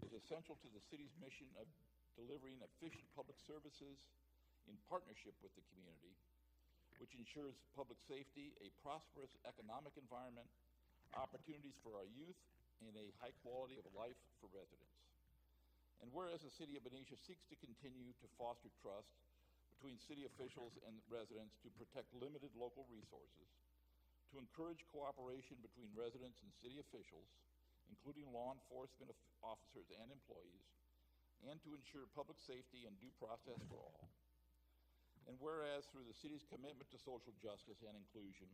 N: is essential to the city's mission of delivering efficient public services in partnership with the community, which ensures public safety, a prosperous economic environment, opportunities for our youth, and a high quality of life for residents. And whereas the City of Benicia seeks to continue to foster trust between city officials and residents to protect limited local resources, to encourage cooperation between residents and city officials, including law enforcement officers and employees, and to ensure public safety and due process for all. And whereas through the city's commitment to social justice and inclusion,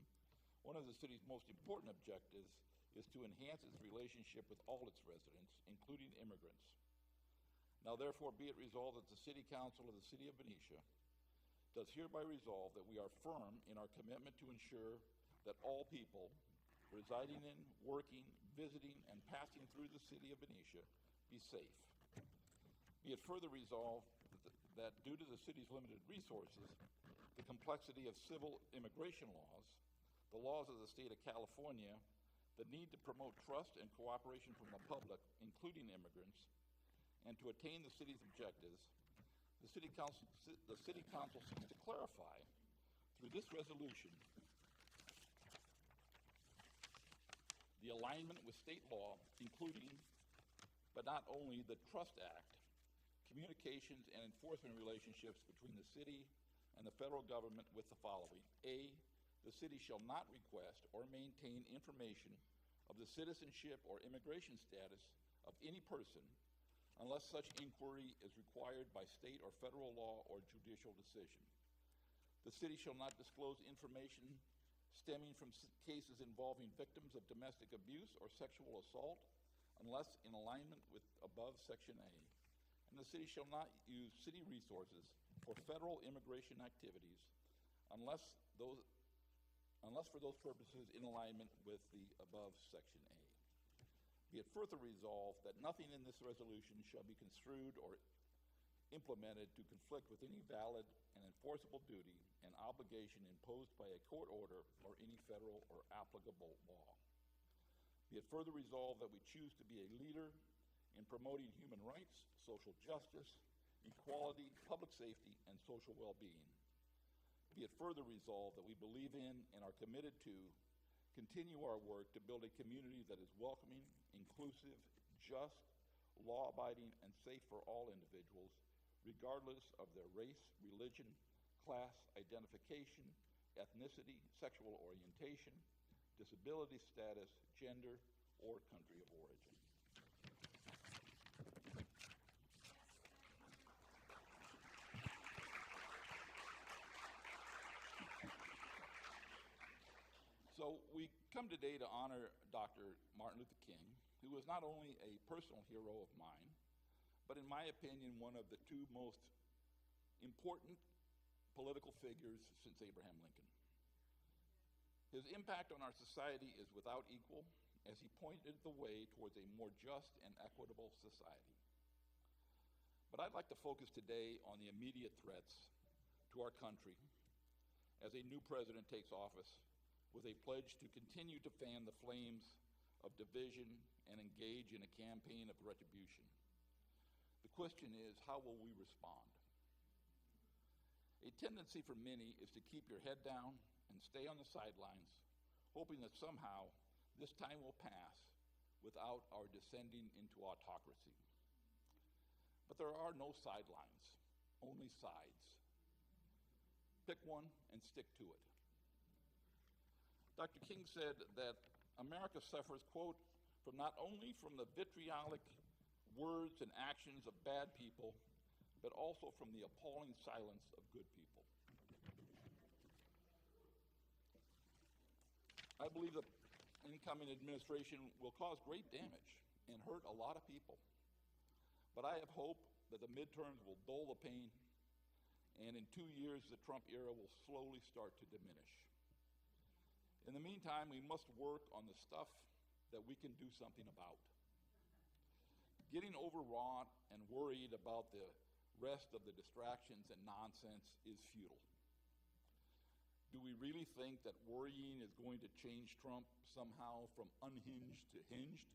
N: one of the city's most important objectives is to enhance its relationship with all its residents, including immigrants. Now therefore be it resolved that the City Council of the City of Benicia does hereby resolve that we are firm in our commitment to ensure that all people residing in, working, visiting, and passing through the City of Benicia be safe. Be it further resolved that due to the city's limited resources, the complexity of civil immigration laws, the laws of the state of California, the need to promote trust and cooperation from the public, including immigrants, and to attain the city's objectives, the City Council seeks to clarify through this resolution the alignment with state law, including, but not only, the Trust Act, communications and enforcement relationships between the city and the federal government with the following. A, the city shall not request or maintain information of the citizenship or immigration status of any person unless such inquiry is required by state or federal law or judicial decision. The city shall not disclose information stemming from cases involving victims of domestic abuse or sexual assault unless in alignment with above Section A. And the city shall not use city resources for federal immigration activities unless for those purposes in alignment with the above Section A. Be it further resolved that nothing in this resolution shall be construed or implemented to conflict with any valid and enforceable duty and obligation imposed by a court order or any federal or applicable law. Be it further resolved that we choose to be a leader in promoting human rights, social justice, equality, public safety, and social well-being. Be it further resolved that we believe in and are committed to continue our work to build a community that is welcoming, inclusive, just, law-abiding, and safe for all individuals, regardless of their race, religion, class, identification, ethnicity, sexual orientation, disability status, gender, or country of origin. So we come today to honor Dr. Martin Luther King, who was not only a personal hero of mine, but in my opinion, one of the two most important political figures since Abraham Lincoln. His impact on our society is without equal, as he pointed the way towards a more just and equitable society. But I'd like to focus today on the immediate threats to our country as a new president takes office with a pledge to continue to fan the flames of division and engage in a campaign of retribution. The question is, how will we respond? A tendency for many is to keep your head down and stay on the sidelines, hoping that somehow this time will pass without our descending into autocracy. But there are no sidelines, only sides. Pick one and stick to it. Dr. King said that America suffers, quote, not only from the vitriolic words and actions of bad people, but also from the appalling silence of good people. I believe the incoming administration will cause great damage and hurt a lot of people. But I have hope that the midterms will dull the pain, and in 2 years, the Trump era will slowly start to diminish. In the meantime, we must work on the stuff that we can do something about. Getting overwrought and worried about the rest of the distractions and nonsense is futile. Do we really think that worrying is going to change Trump somehow from unhinged to hinged?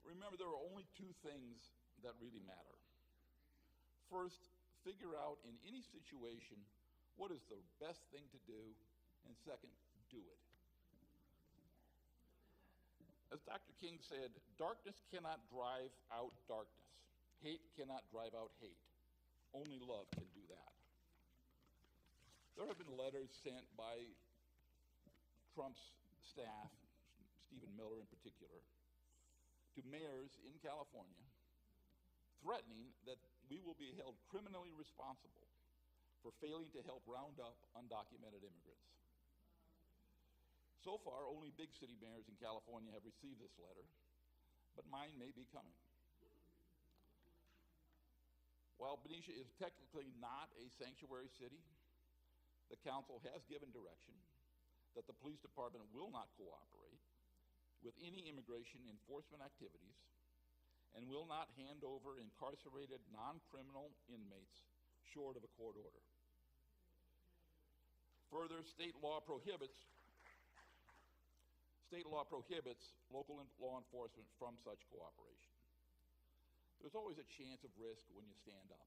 N: Remember, there are only two things that really matter. First, figure out in any situation what is the best thing to do, and second, do it. As Dr. King said, darkness cannot drive out darkness. Hate cannot drive out hate. Only love can do that. There have been letters sent by Trump's staff, Stephen Miller in particular, to mayors in California, threatening that we will be held criminally responsible for failing to help round up undocumented immigrants. So far, only big city mayors in California have received this letter, but mine may be coming. While Benicia is technically not a sanctuary city, the council has given direction that the police department will not cooperate with any immigration enforcement activities and will not hand over incarcerated non-criminal inmates short of a court order. Further, state law prohibits local law enforcement from such cooperation. There's always a chance of risk when you stand up,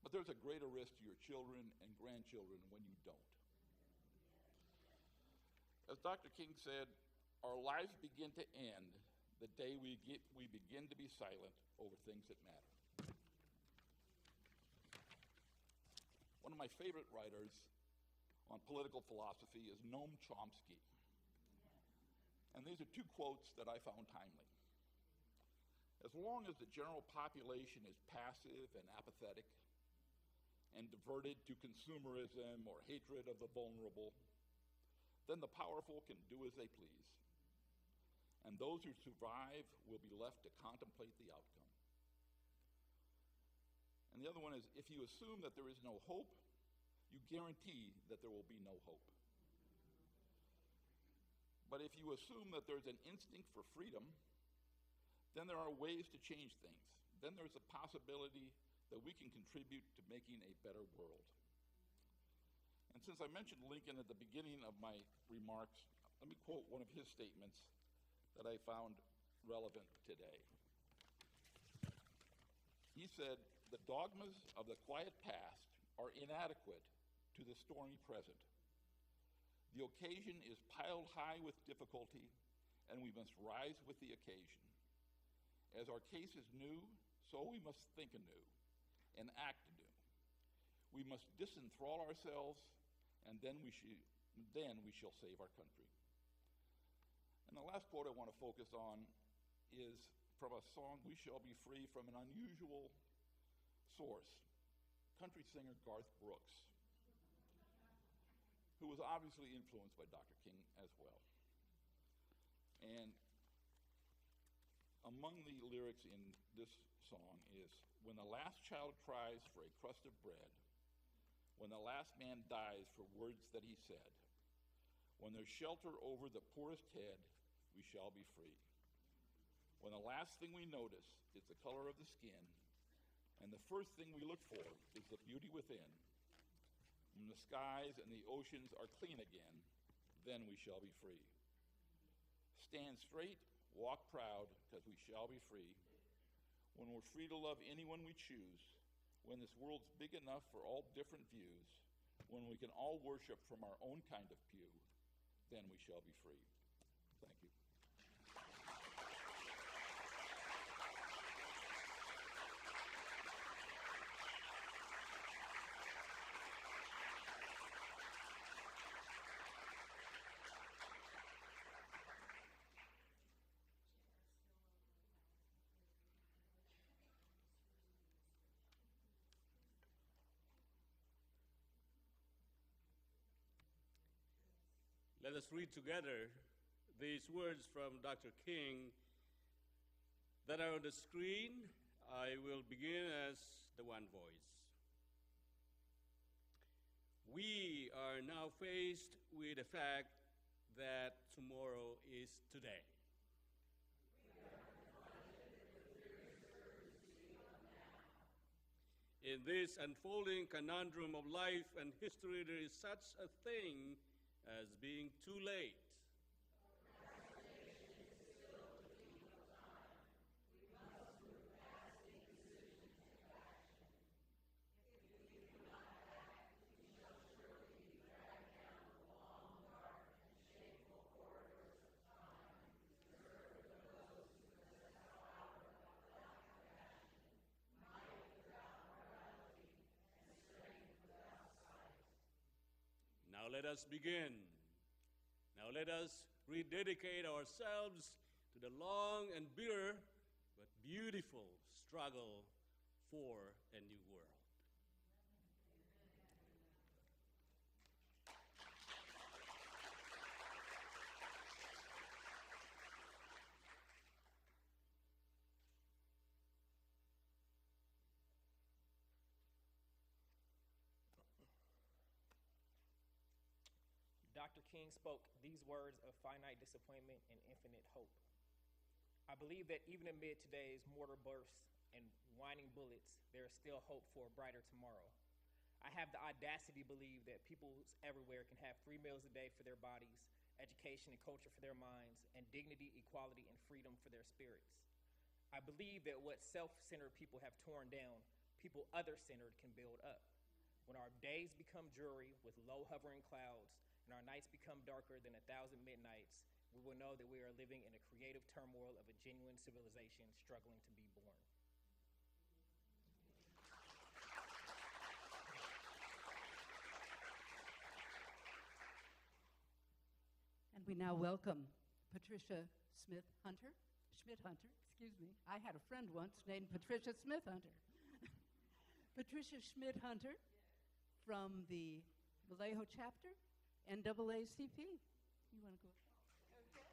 N: but there's a greater risk to your children and grandchildren when you don't. As Dr. King said, our lives begin to end the day we begin to be silent over things that matter. One of my favorite writers on political philosophy is Noam Chomsky. And these are two quotes that I found timely. As long as the general population is passive and apathetic and diverted to consumerism or hatred of the vulnerable, then the powerful can do as they please. And those who survive will be left to contemplate the outcome. And the other one is, if you assume that there is no hope, you guarantee that there will be no hope. But if you assume that there's an instinct for freedom, then there are ways to change things. Then there's a possibility that we can contribute to making a better world. And since I mentioned Lincoln at the beginning of my remarks, let me quote one of his statements that I found relevant today. He said, "The dogmas of the quiet past are inadequate to the stormy present. The occasion is piled high with difficulty, and we must rise with the occasion. As our case is new, so we must think anew and act anew. We must disenthrall ourselves, and then we shall save our country." And the last quote I want to focus on is from a song, "We Shall Be Free," from an unusual source, country singer Garth Brooks, who was obviously influenced by Dr. King as well. And among the lyrics in this song is, "When the last child cries for a crust of bread, when the last man dies for words that he said, when there's shelter over the poorest head, we shall be free. When the last thing we notice is the color of the skin, and the first thing we look for is the beauty within, when the skies and the oceans are clean again, then we shall be free. Stand straight, walk proud, because we shall be free. When we're free to love anyone we choose, when this world's big enough for all different views, when we can all worship from our own kind of pew, then we shall be free." Thank you.
A: Let Let us read together these words from Dr. King that are on the screen. I will begin as the one voice. We are now faced with the fact that tomorrow is today. In this unfolding conundrum of life and history, there is such a thing as being too late. Now let us begin. Now let us rededicate ourselves to the long and bitter but beautiful struggle for a new world.
K: Dr. King spoke these words of finite disappointment and infinite hope. I believe that even amid today's mortar bursts and whining bullets, there is still hope for a brighter tomorrow. I have the audacity to believe that people everywhere can have 3 meals a day for their bodies, education and culture for their minds, and dignity, equality, and freedom for their spirits. I believe that what self-centered people have torn down, people other-centered can build up. When our days become dreary with low hovering clouds, and our nights become darker than 1,000 midnights, we will know that we are living in a creative turmoil of a genuine civilization struggling to be born.
C: And we now welcome Patricia Schmidt Hunter. Excuse me. I had a friend once named Patricia Schmidt Hunter. Patricia Schmidt Hunter from the Vallejo chapter, NAACP. You want to go? Okay.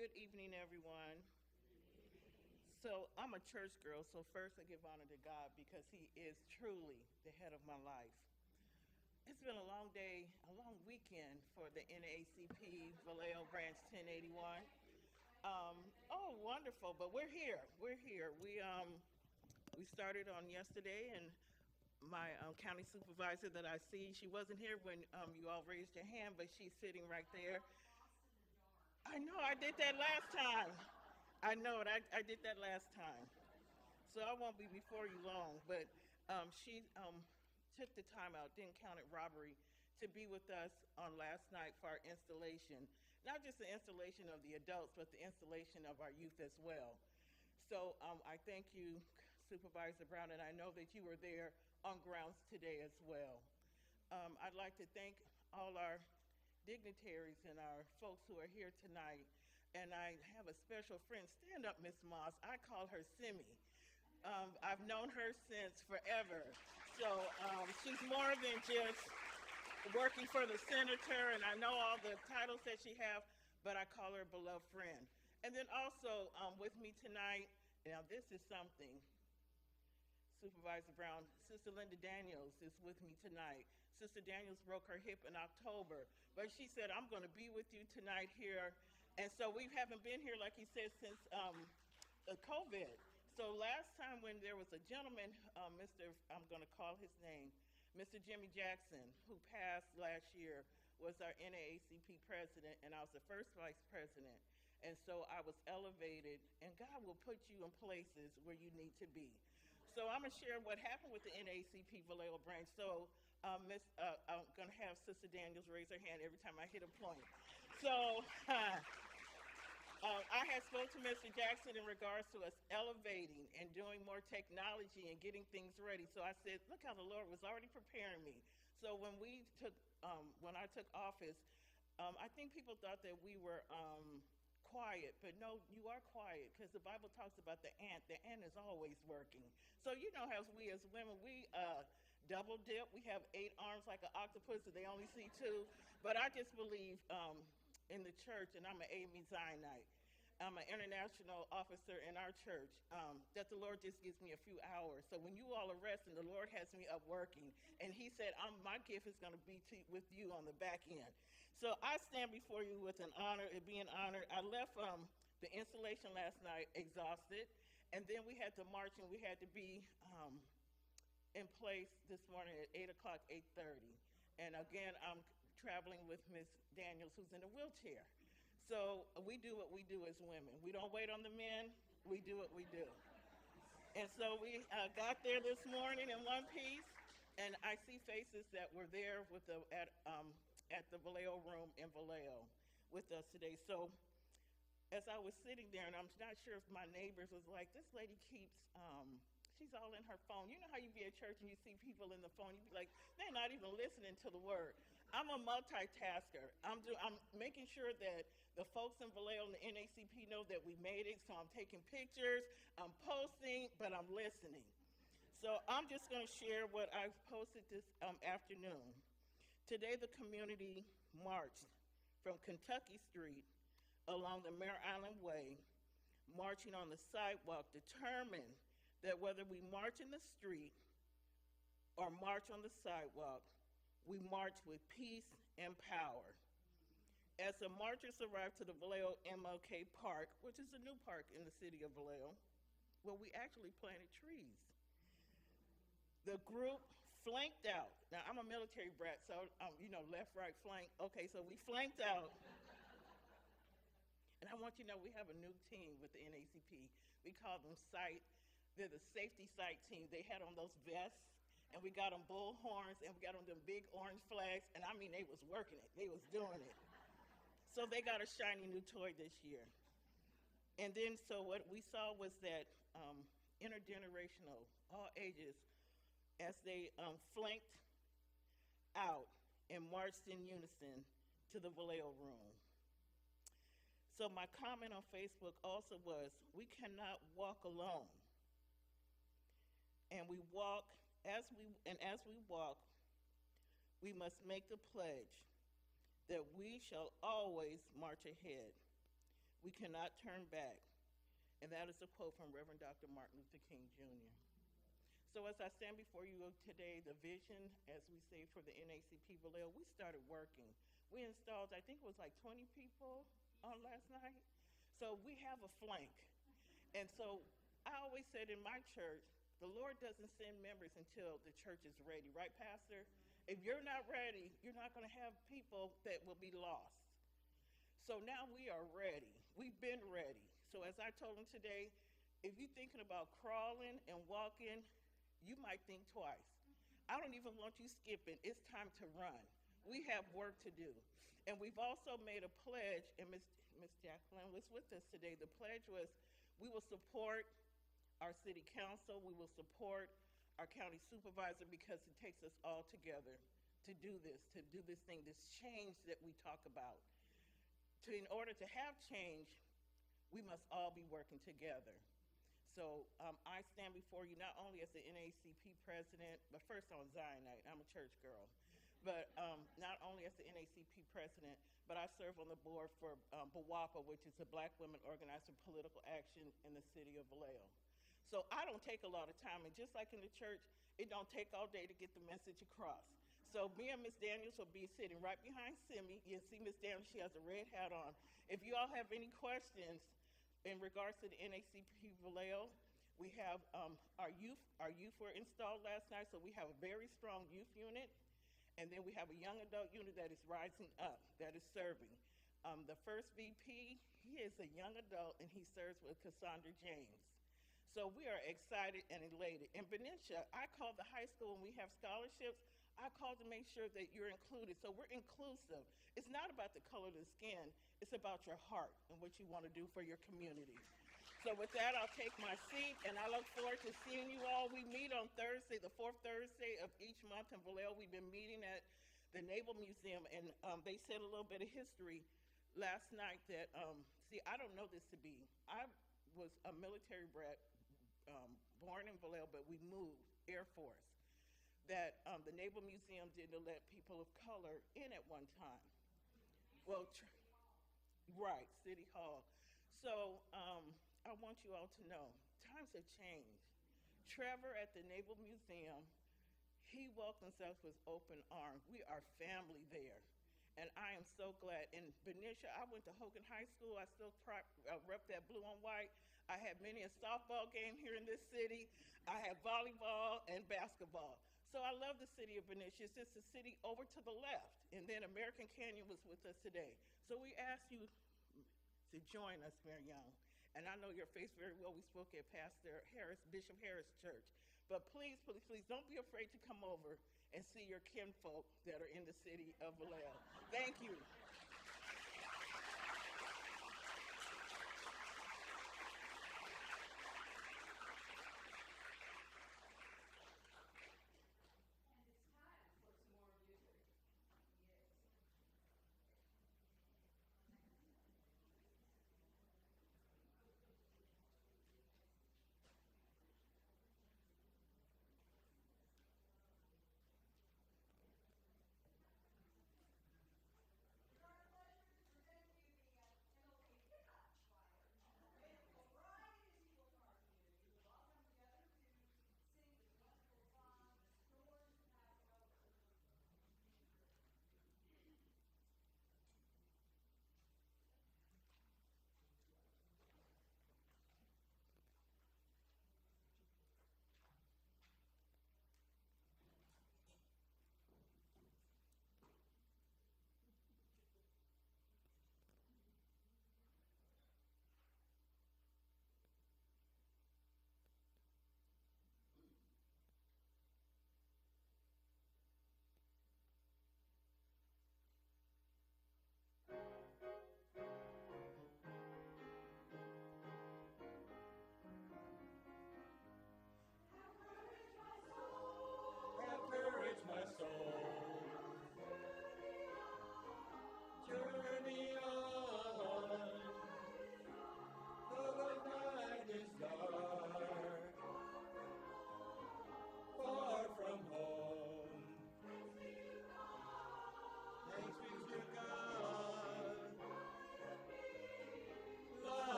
O: Good evening, everyone. So I'm a church girl, so first I give honor to God because he is truly the head of my life. It's been a long day, a long weekend for the NAACP Vallejo Branch 1081. Wonderful, but we're here. We started on yesterday, and my county supervisor that I see, she wasn't here when you all raised your hand, but she's sitting right there. I know, I did that last time. I know it, I did that last time. So I won't be before you long, but she took the time out, didn't count it robbery, to be with us on last night for our installation. Not just the installation of the adults, but the installation of our youth as well. So I thank you, Supervisor Brown, and I know that you were there on grounds today as well. I'd like to thank all our dignitaries and our folks who are here tonight. And I have a special friend. Stand up, Miss Moss. I call her Simi. I've known her since forever. So she's more than just working for the senator, and I know all the titles that she has, but I call her a beloved friend. And then also with me tonight, now this is something, Supervisor Brown, Sister Linda Daniels is with me tonight. Sister Daniels broke her hip in October, but she said, I'm going to be with you tonight here. And so we haven't been here, like he said, since COVID. So last time when there was a gentleman, I'm going to call his name, Mr. Jimmy Jackson, who passed last year, was our NAACP president, and I was the first vice president. And so I was elevated, and God will put you in places where you need to be. So I'm going to share what happened with the NAACP Vallejo branch. So I'm going to have Sister Daniels raise her hand every time I hit a point. So I had spoke to Mr. Jackson in regards to us elevating and doing more technology and getting things ready. So I said, look how the Lord was already preparing me. So when I took office, I think people thought that we were quiet, but no, you are quiet because the Bible talks about the ant. The ant is always working. So you know how we as women, we double dip. We have 8 arms like an octopus, and they only see 2. But I just believe in the church, and I'm an AME Zionite. I'm an international officer in our church, that the Lord just gives me a few hours. So when you all are resting, the Lord has me up working. And he said, my gift is going to be with you on the back end. So I stand before you with an honor, it being honored. I left the installation last night exhausted. And then we had to march, and we had to be in place this morning at 8 o'clock, 8:30. And again, I'm traveling with Ms. Daniels, who's in a wheelchair. So we do what we do as women. We don't wait on the men. We do what we do. And so we got there this morning in one piece, and I see faces that were there with at the Vallejo room in Vallejo with us today. So as I was sitting there, and I'm not sure if my neighbors was like, this lady keeps, she's all in her phone. You know how you be at church and you see people in the phone, you be like, they're not even listening to the word. I'm a multitasker. I'm making sure that the folks in Vallejo and the NAACP know that we made it, so I'm taking pictures, I'm posting, but I'm listening. So I'm just going to share what I've posted this afternoon. Today, the community marched from Kentucky Street along the Mare Island Way, marching on the sidewalk, determined that whether we march in the street or march on the sidewalk, we march with peace and power. As the marchers arrived to the Vallejo MLK Park, which is a new park in the city of Vallejo, where we actually planted trees, the group flanked out. Now, I'm a military brat, so, left, right, flank. Okay, so we flanked out. And I want you to know we have a new team with the NAACP. We call them SITE. They're the safety SITE team. They had on those vests, and we got them bull horns, and we got on them big orange flags, and I mean, they was working it. They was doing it. So they got a shiny new toy this year. And then, so what we saw was that intergenerational, all ages, as they flanked out and marched in unison to the Vallejo room. So my comment on Facebook also was, we cannot walk alone. And we walk, as we walk, we must make the pledge that we shall always march ahead. We cannot turn back. And that is a quote from Reverend Dr. Martin Luther King, Jr. So as I stand before you today, the vision, as we say, for the NAACP Vallejo, we started working. We installed, I think it was like 20 people on last night. So we have a flank. And so I always said in my church, the Lord doesn't send members until the church is ready. Right, Pastor? If you're not ready, you're not going to have people that will be lost. So now we are ready. We've been ready. So as I told him today, if you're thinking about crawling and walking, you might think twice. I don't even want you skipping. It's time to run. We have work to do. And we've also made a pledge, and Ms. Jacqueline was with us today. The pledge was we will support our city council. We will support our county supervisor, because it takes us all together to do this thing, this change that we talk about. In order to have change, we must all be working together. So I stand before you not only as the NAACP president, but first I'm Zionite, I'm a church girl, but not only as the NAACP president, but I serve on the board for BWAPA, which is the Black Women Organized for Political Action in the city of Vallejo. So I don't take a lot of time, and just like in the church, it don't take all day to get the message across. So me and Ms. Daniels will be sitting right behind Simi. You'll see Ms. Daniels, she has a red hat on. If you all have any questions in regards to the NAACP Vallejo, we have our youth were installed last night, so we have a very strong youth unit. And then we have a young adult unit that is rising up, that is serving. The first VP, he is a young adult, and he serves with Cassandra James. So we are excited and elated. In Benicia, I call the high school when we have scholarships, I call to make sure that you're included. So we're inclusive. It's not about the color of the skin. It's about your heart and what you want to do for your community. So with that, I'll take my seat, and I look forward to seeing you all. We meet on Thursday, the 4th Thursday of each month in Vallejo. We've been meeting at the Naval Museum, and they said a little bit of history last night that See, I don't know this to be. I was a military brat, born in Vallejo, but we moved, Air Force, that the Naval Museum didn't let people of color in at one time. Well, right, City Hall. So I want you all to know, times have changed. Trevor at the Naval Museum, he welcomes us with open arms. We are family there. And I am so glad. In Benicia, I went to Hogan High School. I still rep that blue and white. I had many a softball game here in this city. I had volleyball and basketball. So I love the city of Benicia. It's just the city over to the left. And then American Canyon was with us today. So we ask you to join us, Mayor Young. And I know your face very well. We spoke at Pastor Harris, Bishop Harris Church. But please, please, please, don't be afraid to come over and see your kinfolk that are in the city of Vallejo. Thank you.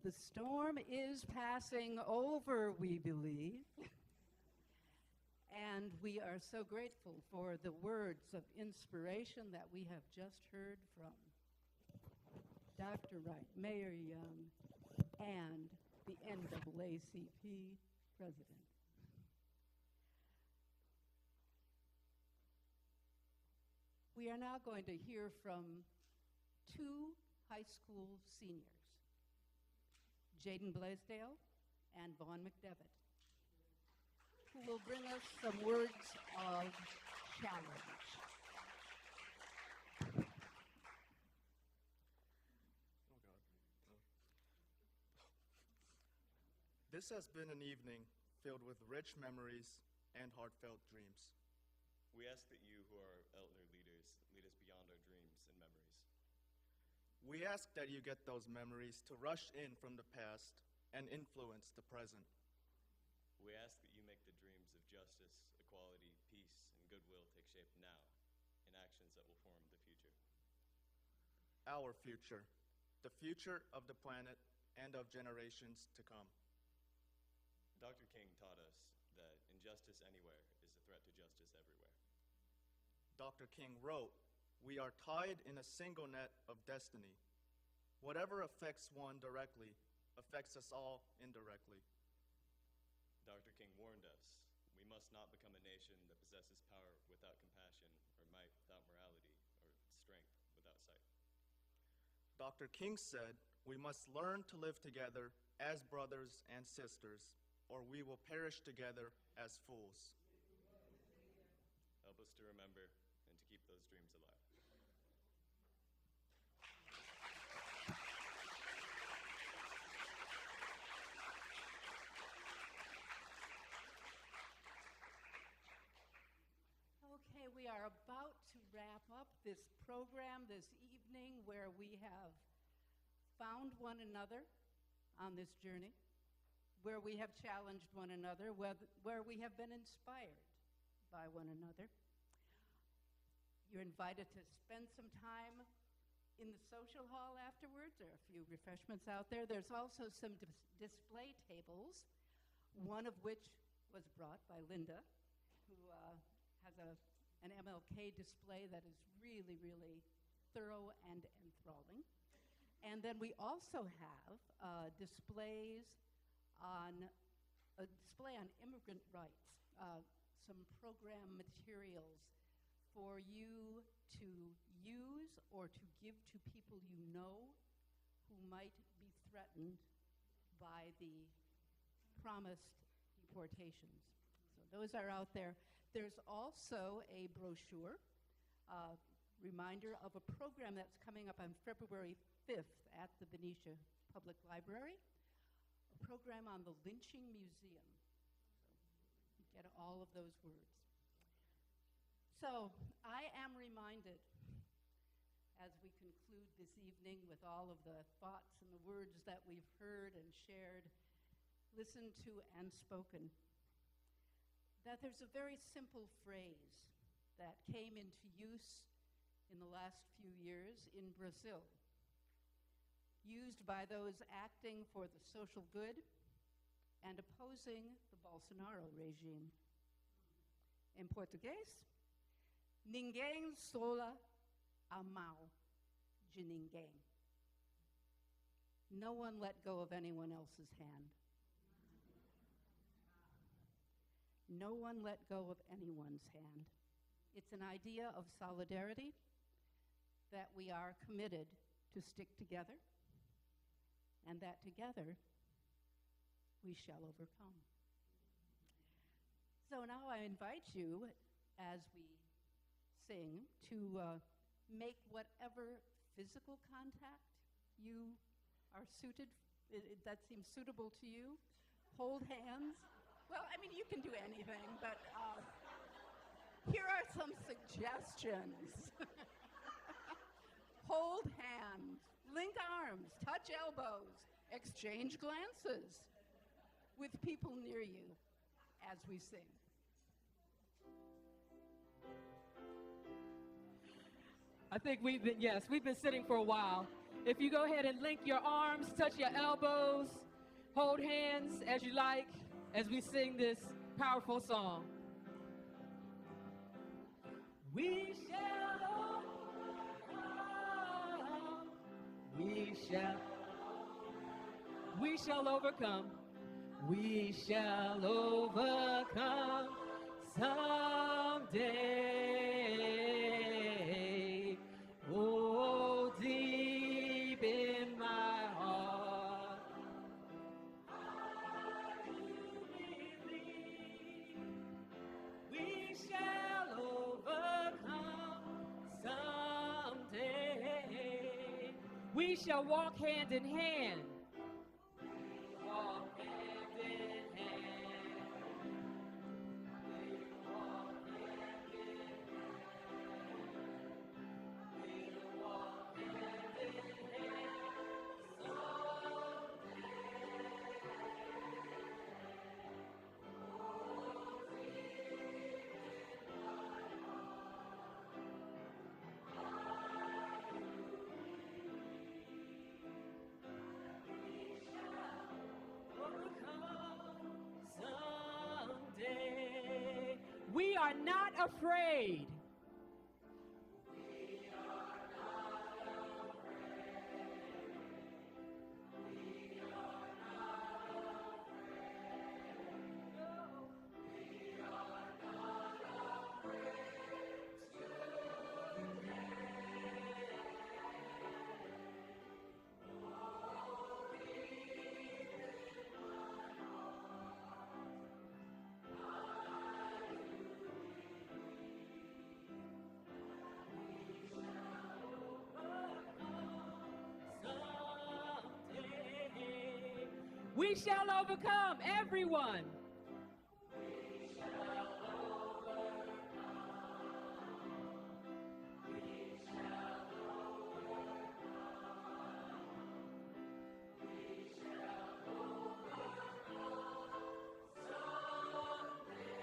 C: The storm is passing over, we believe. And we are so grateful for the words of inspiration that we have just heard from Dr. Wright, Mayor Young, and the NAACP president. We are now going to hear from two high school seniors, Jaden Blaisdell and Vaughn McDevitt, who will bring us some words of challenge.
P: This has been an evening filled with rich memories and heartfelt dreams.
Q: We ask that you, who are elder leaders, lead us beyond our dreams and memories.
P: We ask that you get those memories to rush in from the past and influence the present.
Q: We ask that you make the dreams of justice, equality, peace, and goodwill take shape now in actions that will form the future.
P: Our future, the future of the planet and of generations to come.
Q: Dr. King taught us that injustice anywhere is a threat to justice everywhere.
P: Dr. King wrote, "We are tied in a single net of destiny. Whatever affects one directly affects us all indirectly."
Q: Dr. King warned us, we must not become a nation that possesses power without compassion, or might without morality, or strength without sight.
P: Dr. King said, "We must learn to live together as brothers and sisters, or we will perish together as fools."
Q: Help us to remember and to keep those dreams alive.
C: Okay, we are about to wrap up this program this evening where we have found one another on this journey, where we have challenged one another, where we have been inspired by one another. You're invited to spend some time in the social hall afterwards. There are a few refreshments out there. There's also some display tables, one of which was brought by Linda, who has an MLK display that is really, really thorough and enthralling. And then we also have displays on a display on immigrant rights, some program materials for you to use or to give to people you know who might be threatened by the promised deportations. So those are out there. There's also a brochure, reminder of a program that's coming up on February 5th at the Benicia Public Library, a program on the Lynching Museum. So you get all of those words. So I am reminded, as we conclude this evening with all of the thoughts and the words that we've heard and shared, listened to and spoken, that there's a very simple phrase that came into use in the last few years in Brazil, used by those acting for the social good and opposing the Bolsonaro regime. In Portuguese, ninguém sola a mão de ninguém. No one let go of anyone else's hand. No one let go of anyone's hand. It's an idea of solidarity that we are committed to stick together, and that together we shall overcome. So now I invite you, as we sing, to make whatever physical contact you are suited, that seems suitable to you. Hold hands. Well, I mean, you can do anything, but here are some suggestions. Hold hands, link arms, touch elbows, exchange glances with people near you as we sing. I think we've been sitting for a while.
B: If you go ahead and link your arms, touch your elbows, hold hands as you like, as we sing this powerful song. We shall overcome. We shall overcome. We shall overcome someday. Oh, deep in my heart, I do believe we shall overcome someday. We shall walk hand in hand. Walk hand in hand. We'll walk hand in hand. We'll walk hand in hand someday. We are not afraid. We shall overcome, everyone. We shall overcome. We shall overcome. We shall overcome someday.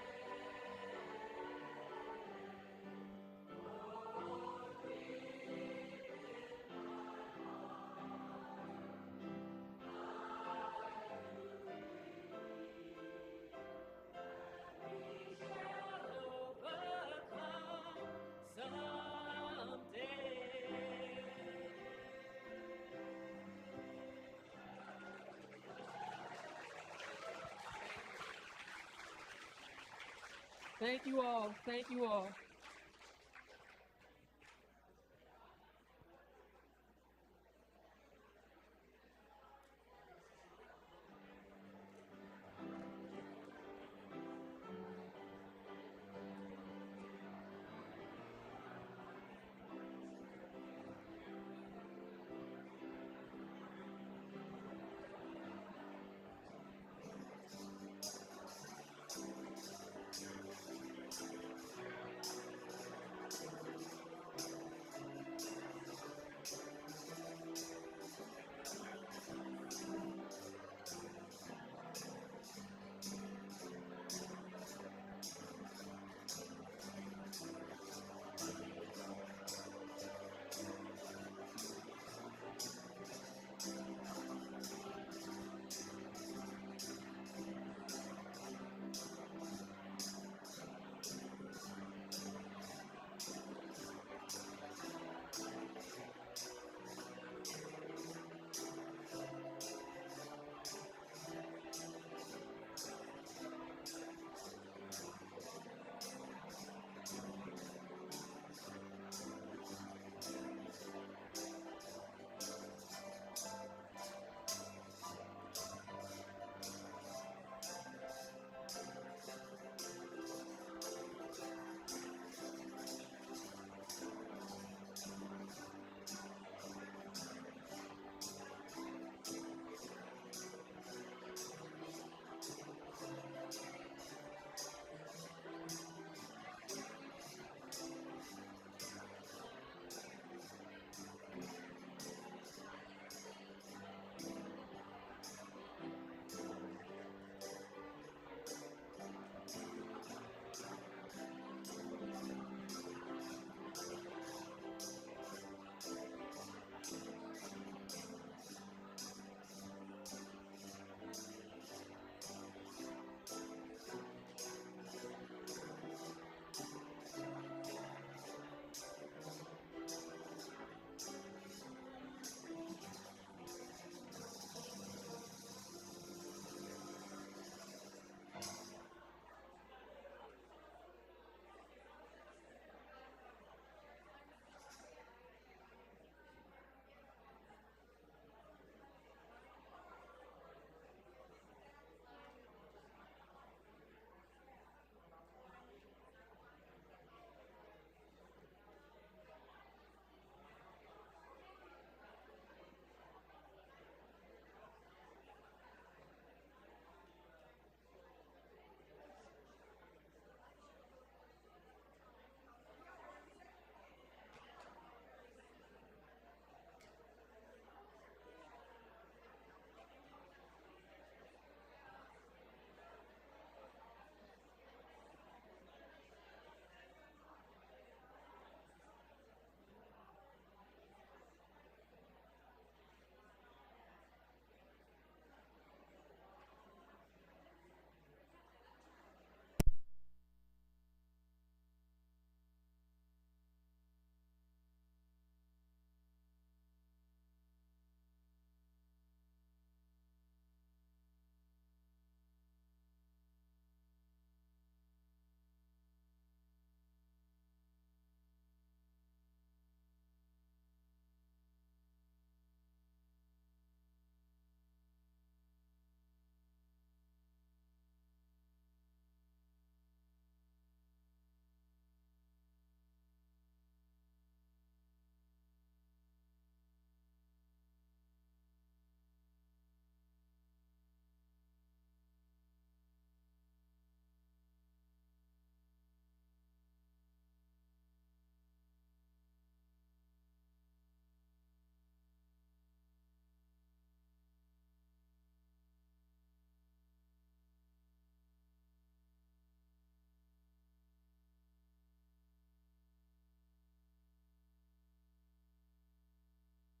B: Oh, deep in my Thank you all. Thank you all.